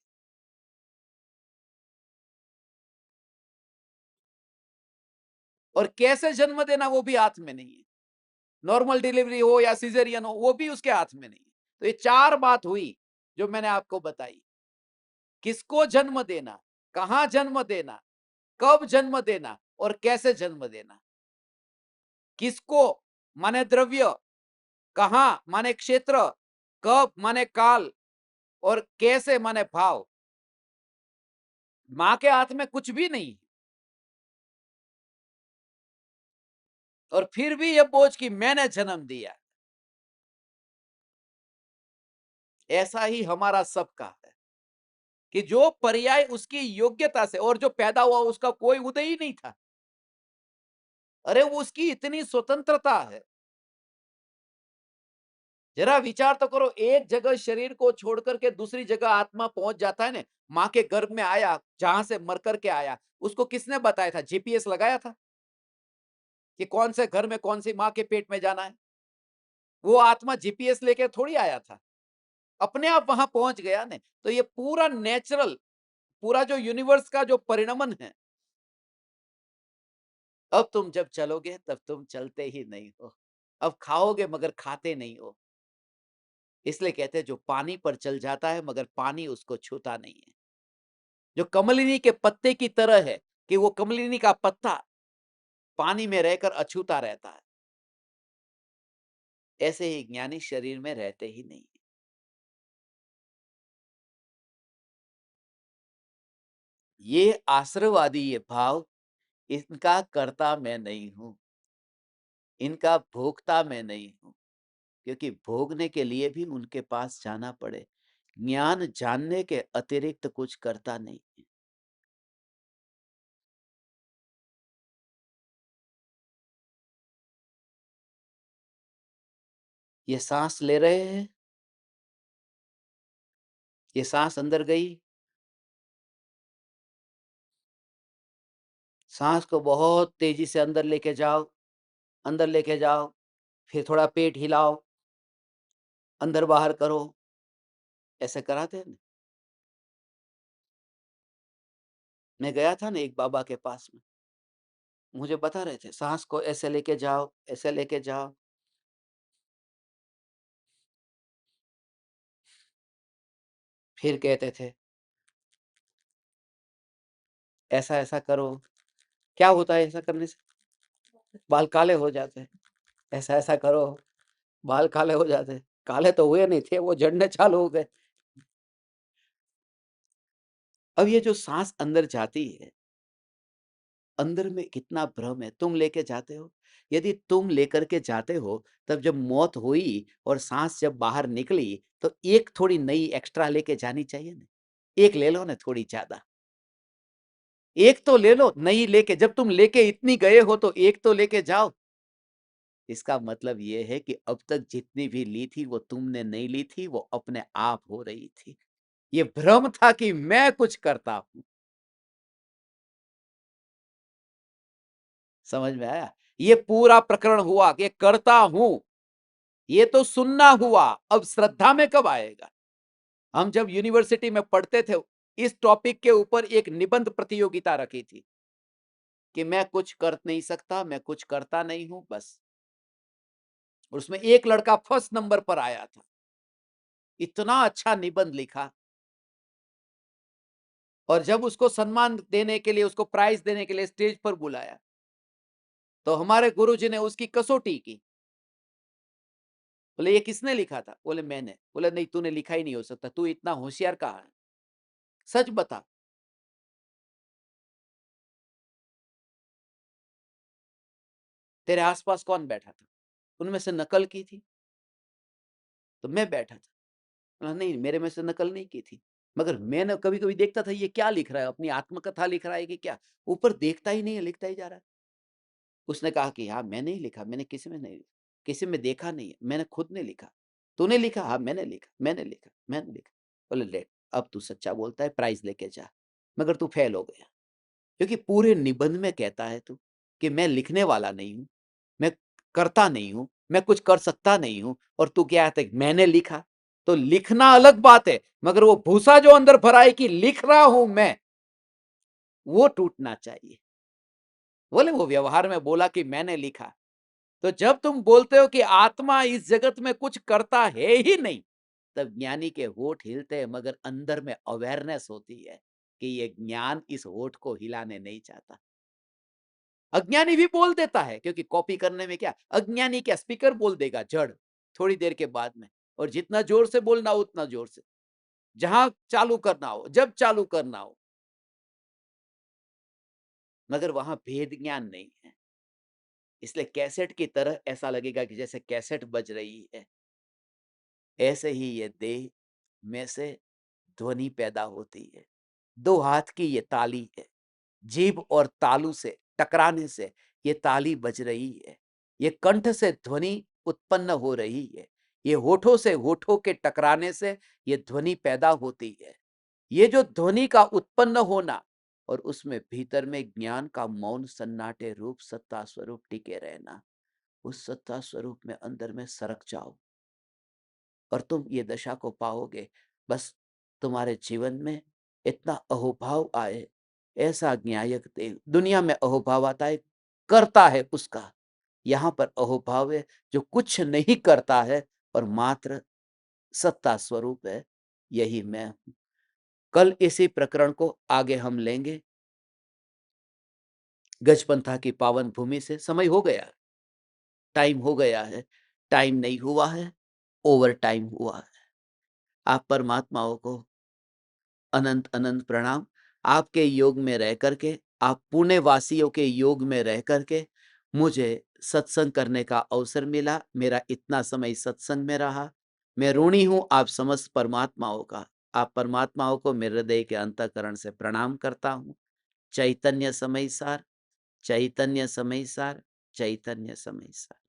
और कैसे जन्म देना वो भी हाथ में नहीं है। नॉर्मल डिलीवरी हो या सिजेरियन हो, वो भी उसके हाथ में नहीं है। तो ये 4 बात हुई जो मैंने आपको बताई। किसको जन्म देना, कहां जन्म देना, कब जन्म देना और कैसे जन्म देना। किसको माने द्रव्य, कहां माने क्षेत्र, कब माने काल और कैसे माने भाव। मां के हाथ में कुछ भी नहीं। और फिर भी ये बोझ कि मैंने जन्म दिया। ऐसा ही हमारा सबका है कि जो पर्याय उसकी योग्यता से, और जो पैदा हुआ उसका कोई उदय ही नहीं था। अरे वो उसकी इतनी स्वतंत्रता है। जरा विचार तो करो, एक जगह शरीर को छोड़ करके दूसरी जगह आत्मा पहुंच जाता है ना। मां के गर्भ में आया, जहां से मर करके आया, उसको किसने बताया था? जीपीएस लगाया था कि कौन से घर में कौन सी मां के पेट में जाना है? वो आत्मा जीपीएस लेके थोड़ी आया था, अपने आप वहां पहुंच गया ने। तो ये पूरा नेचुरल, पूरा जो यूनिवर्स का जो परिणमन है। अब तुम जब चलोगे तब तुम चलते ही नहीं हो। अब खाओगे मगर खाते नहीं हो। इसलिए कहते हैं जो पानी पर चल जाता है मगर पानी उसको छूता नहीं है। जो कमलिनी के पत्ते की तरह है कि वो कमलिनी का पत्ता पानी में रहकर अछूता रहता है। ऐसे ही ज्ञानी शरीर में रहते ही नहीं। ये आश्रवादी ये भाव, इनका कर्ता मैं नहीं हूं, इनका भोक्ता मैं नहीं हूं। क्योंकि भोगने के लिए भी उनके पास जाना पड़े। ज्ञान जानने के अतिरिक्त कुछ करता नहीं है। ये सांस ले रहे हैं, ये सांस अंदर गई, सांस को बहुत तेजी से अंदर लेके जाओ, अंदर लेके जाओ, फिर थोड़ा पेट हिलाओ, अंदर बाहर करो। ऐसे कराते हैं ना। मैं गया था ना एक बाबा के पास में, मुझे बता रहे थे सांस को ऐसे लेके जाओ, ऐसे लेके जाओ। फिर कहते थे ऐसा ऐसा करो। क्या होता है ऐसा करने से? बाल काले हो जाते हैं। ऐसा ऐसा करो, बाल काले हो जाते हैं। काले तो हुए नहीं थे, वो झड़ने चालू हो गए। अब ये जो सांस अंदर जाती है, अंदर में कितना भ्रम है। तुम लेके जाते हो, यदि तुम लेकर के जाते हो, तब जब मौत हुई और सांस जब बाहर निकली तो एक थोड़ी नई एक्स्ट्रा लेके जानी चाहिए ना। एक ले लो ना थोड़ी ज्यादा, एक तो ले लो नई लेके। जब तुम लेके इतनी गए हो तो एक तो लेके जाओ। इसका मतलब ये है कि अब तक जितनी भी ली थी वो तुमने नहीं ली थी, वो अपने आप हो रही थी। ये भ्रम था कि मैं कुछ करता हूं। समझ में आया? ये पूरा प्रकरण हुआ कि करता हूं, ये तो सुनना हुआ। अब श्रद्धा में कब आएगा? हम जब यूनिवर्सिटी में पढ़ते थे, इस टॉपिक के ऊपर एक निबंध प्रतियोगिता रखी थी कि मैं कुछ कर नहीं सकता, मैं कुछ करता नहीं हूं बस। उसमें एक लड़का फर्स्ट नंबर पर आया था। इतना अच्छा निबंध लिखा। और जब उसको सम्मान देने के लिए, उसको प्राइज देने के लिए स्टेज पर बुलाया, तो हमारे गुरुजी ने उसकी कसौटी की। बोले ये किसने लिखा था? बोले मैंने। बोले नहीं, तूने लिखा ही नहीं हो सकता, तू इतना होशियार कहाँ है, सच बता। तेरे आसपास कौन बैठा था? उनमें से नकल की थी? तो मैं बैठा था। बोला नहीं, मेरे में से नकल नहीं की थी। मगर मैंने कभी-कभी देखता था ये क्या लिख रहा है, अपनी आत्मकथा लिख रहा है कि क्या? ऊपर देखता ही नहीं है, लिखता ही जा रहा है। उसने कहा कि हाँ, मैंने ही लिखा, मैंने किसी में नहीं लिखा, किसी में देखा नहीं है, मैंने खुद ने लिखा। तूने लिखा? हाँ, मैंने लिखा, मैंने लिखा, मैंने लिखा। बोले ले, अब तू सच्चा बोलता है, प्राइज़ लेके जा। मगर तू फेल हो गया। क्योंकि पूरे निबंध में कहता है तू कि मैं लिखने वाला नहीं हूँ, मैं करता नहीं हूँ, मैं कुछ कर सकता नहीं हूँ और तू क्या कहता है मैंने लिखा। तो लिखना अलग बात है, मगर वो भूसा जो अंदर भरा है कि लिख रहा हूं मैं, वो टूटना चाहिए। बोले वो व्यवहार में बोला कि मैंने लिखा। तो जब तुम बोलते हो कि आत्मा इस जगत में कुछ करता है ही नहीं, तब ज्ञानी के होठ हिलते हैं, मगर अंदर में अवेयरनेस होती है कि ये ज्ञान इस होठ को हिलाने नहीं चाहता। अज्ञानी भी बोल देता है, क्योंकि कॉपी करने में क्या, अज्ञानी क्या स्पीकर बोल देगा जड़ थोड़ी देर के बाद में, और जितना जोर से बोलना हो उतना जोर से, जहां चालू करना हो, जब चालू करना हो। मगर वहां भेद ज्ञान नहीं है, इसलिए कैसेट की तरह ऐसा लगेगा कि जैसे कैसेट बज रही है। ऐसे ही ये देह में से ध्वनि पैदा होती है। दो हाथ की ये ताली है, जीभ और तालू से टकराने से ये ताली बज रही है। ये कंठ से ध्वनि उत्पन्न हो रही है। ये होठों से होठों के टकराने से ये ध्वनि पैदा होती है। ये जो ध्वनि का उत्पन्न होना और उसमें भीतर में ज्ञान का मौन सन्नाटे रूप सत्ता स्वरूप टिके रहना, उस सत्ता स्वरूप में अंदर में सरक जाओ और तुम ये दशा को पाओगे। बस तुम्हारे जीवन में इतना अहोभाव आए, ऐसा ज्ञायक देव। दुनिया में अहोभाव आता है, करता है उसका। यहाँ पर अहोभाव है जो कुछ नहीं करता है और मात्र सत्ता स्वरूप है, यही मैं हूं। कल इसी प्रकरण को आगे हम लेंगे। गजपंथा की पावन भूमि से समय हो गया, टाइम हो गया है। टाइम नहीं हुआ है, ओवर टाइम हुआ है। आप परमात्माओं को अनंत अनंत प्रणाम। आपके योग में रह करके, आप पुणे वासियों के योग में रह करके मुझे सत्संग करने का अवसर मिला। मेरा इतना समय सत्संग में रहा। मैं ऋणी हूं आप समस्त परमात्माओं का। आप परमात्माओं को मेरे हृदय के अंतःकरण से प्रणाम करता हूं। चैतन्य समय सार, चैतन्य समय सार, चैतन्य समय सार।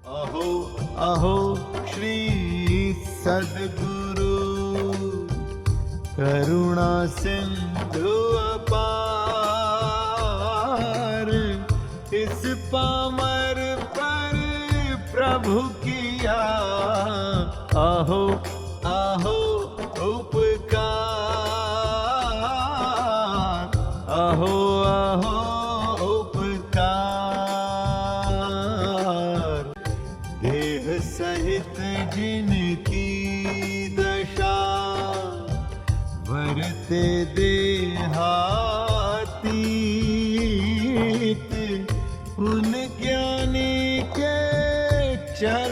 अहो अहो श्री सद्गुरु करुणा सिंधु अपार, इस पामर पर प्रभु किया अहो अहो उपकार, अहो अहो उपकार। देह सहित जिनकी दशा वरते देहातीत, उन ज्ञानी के चरण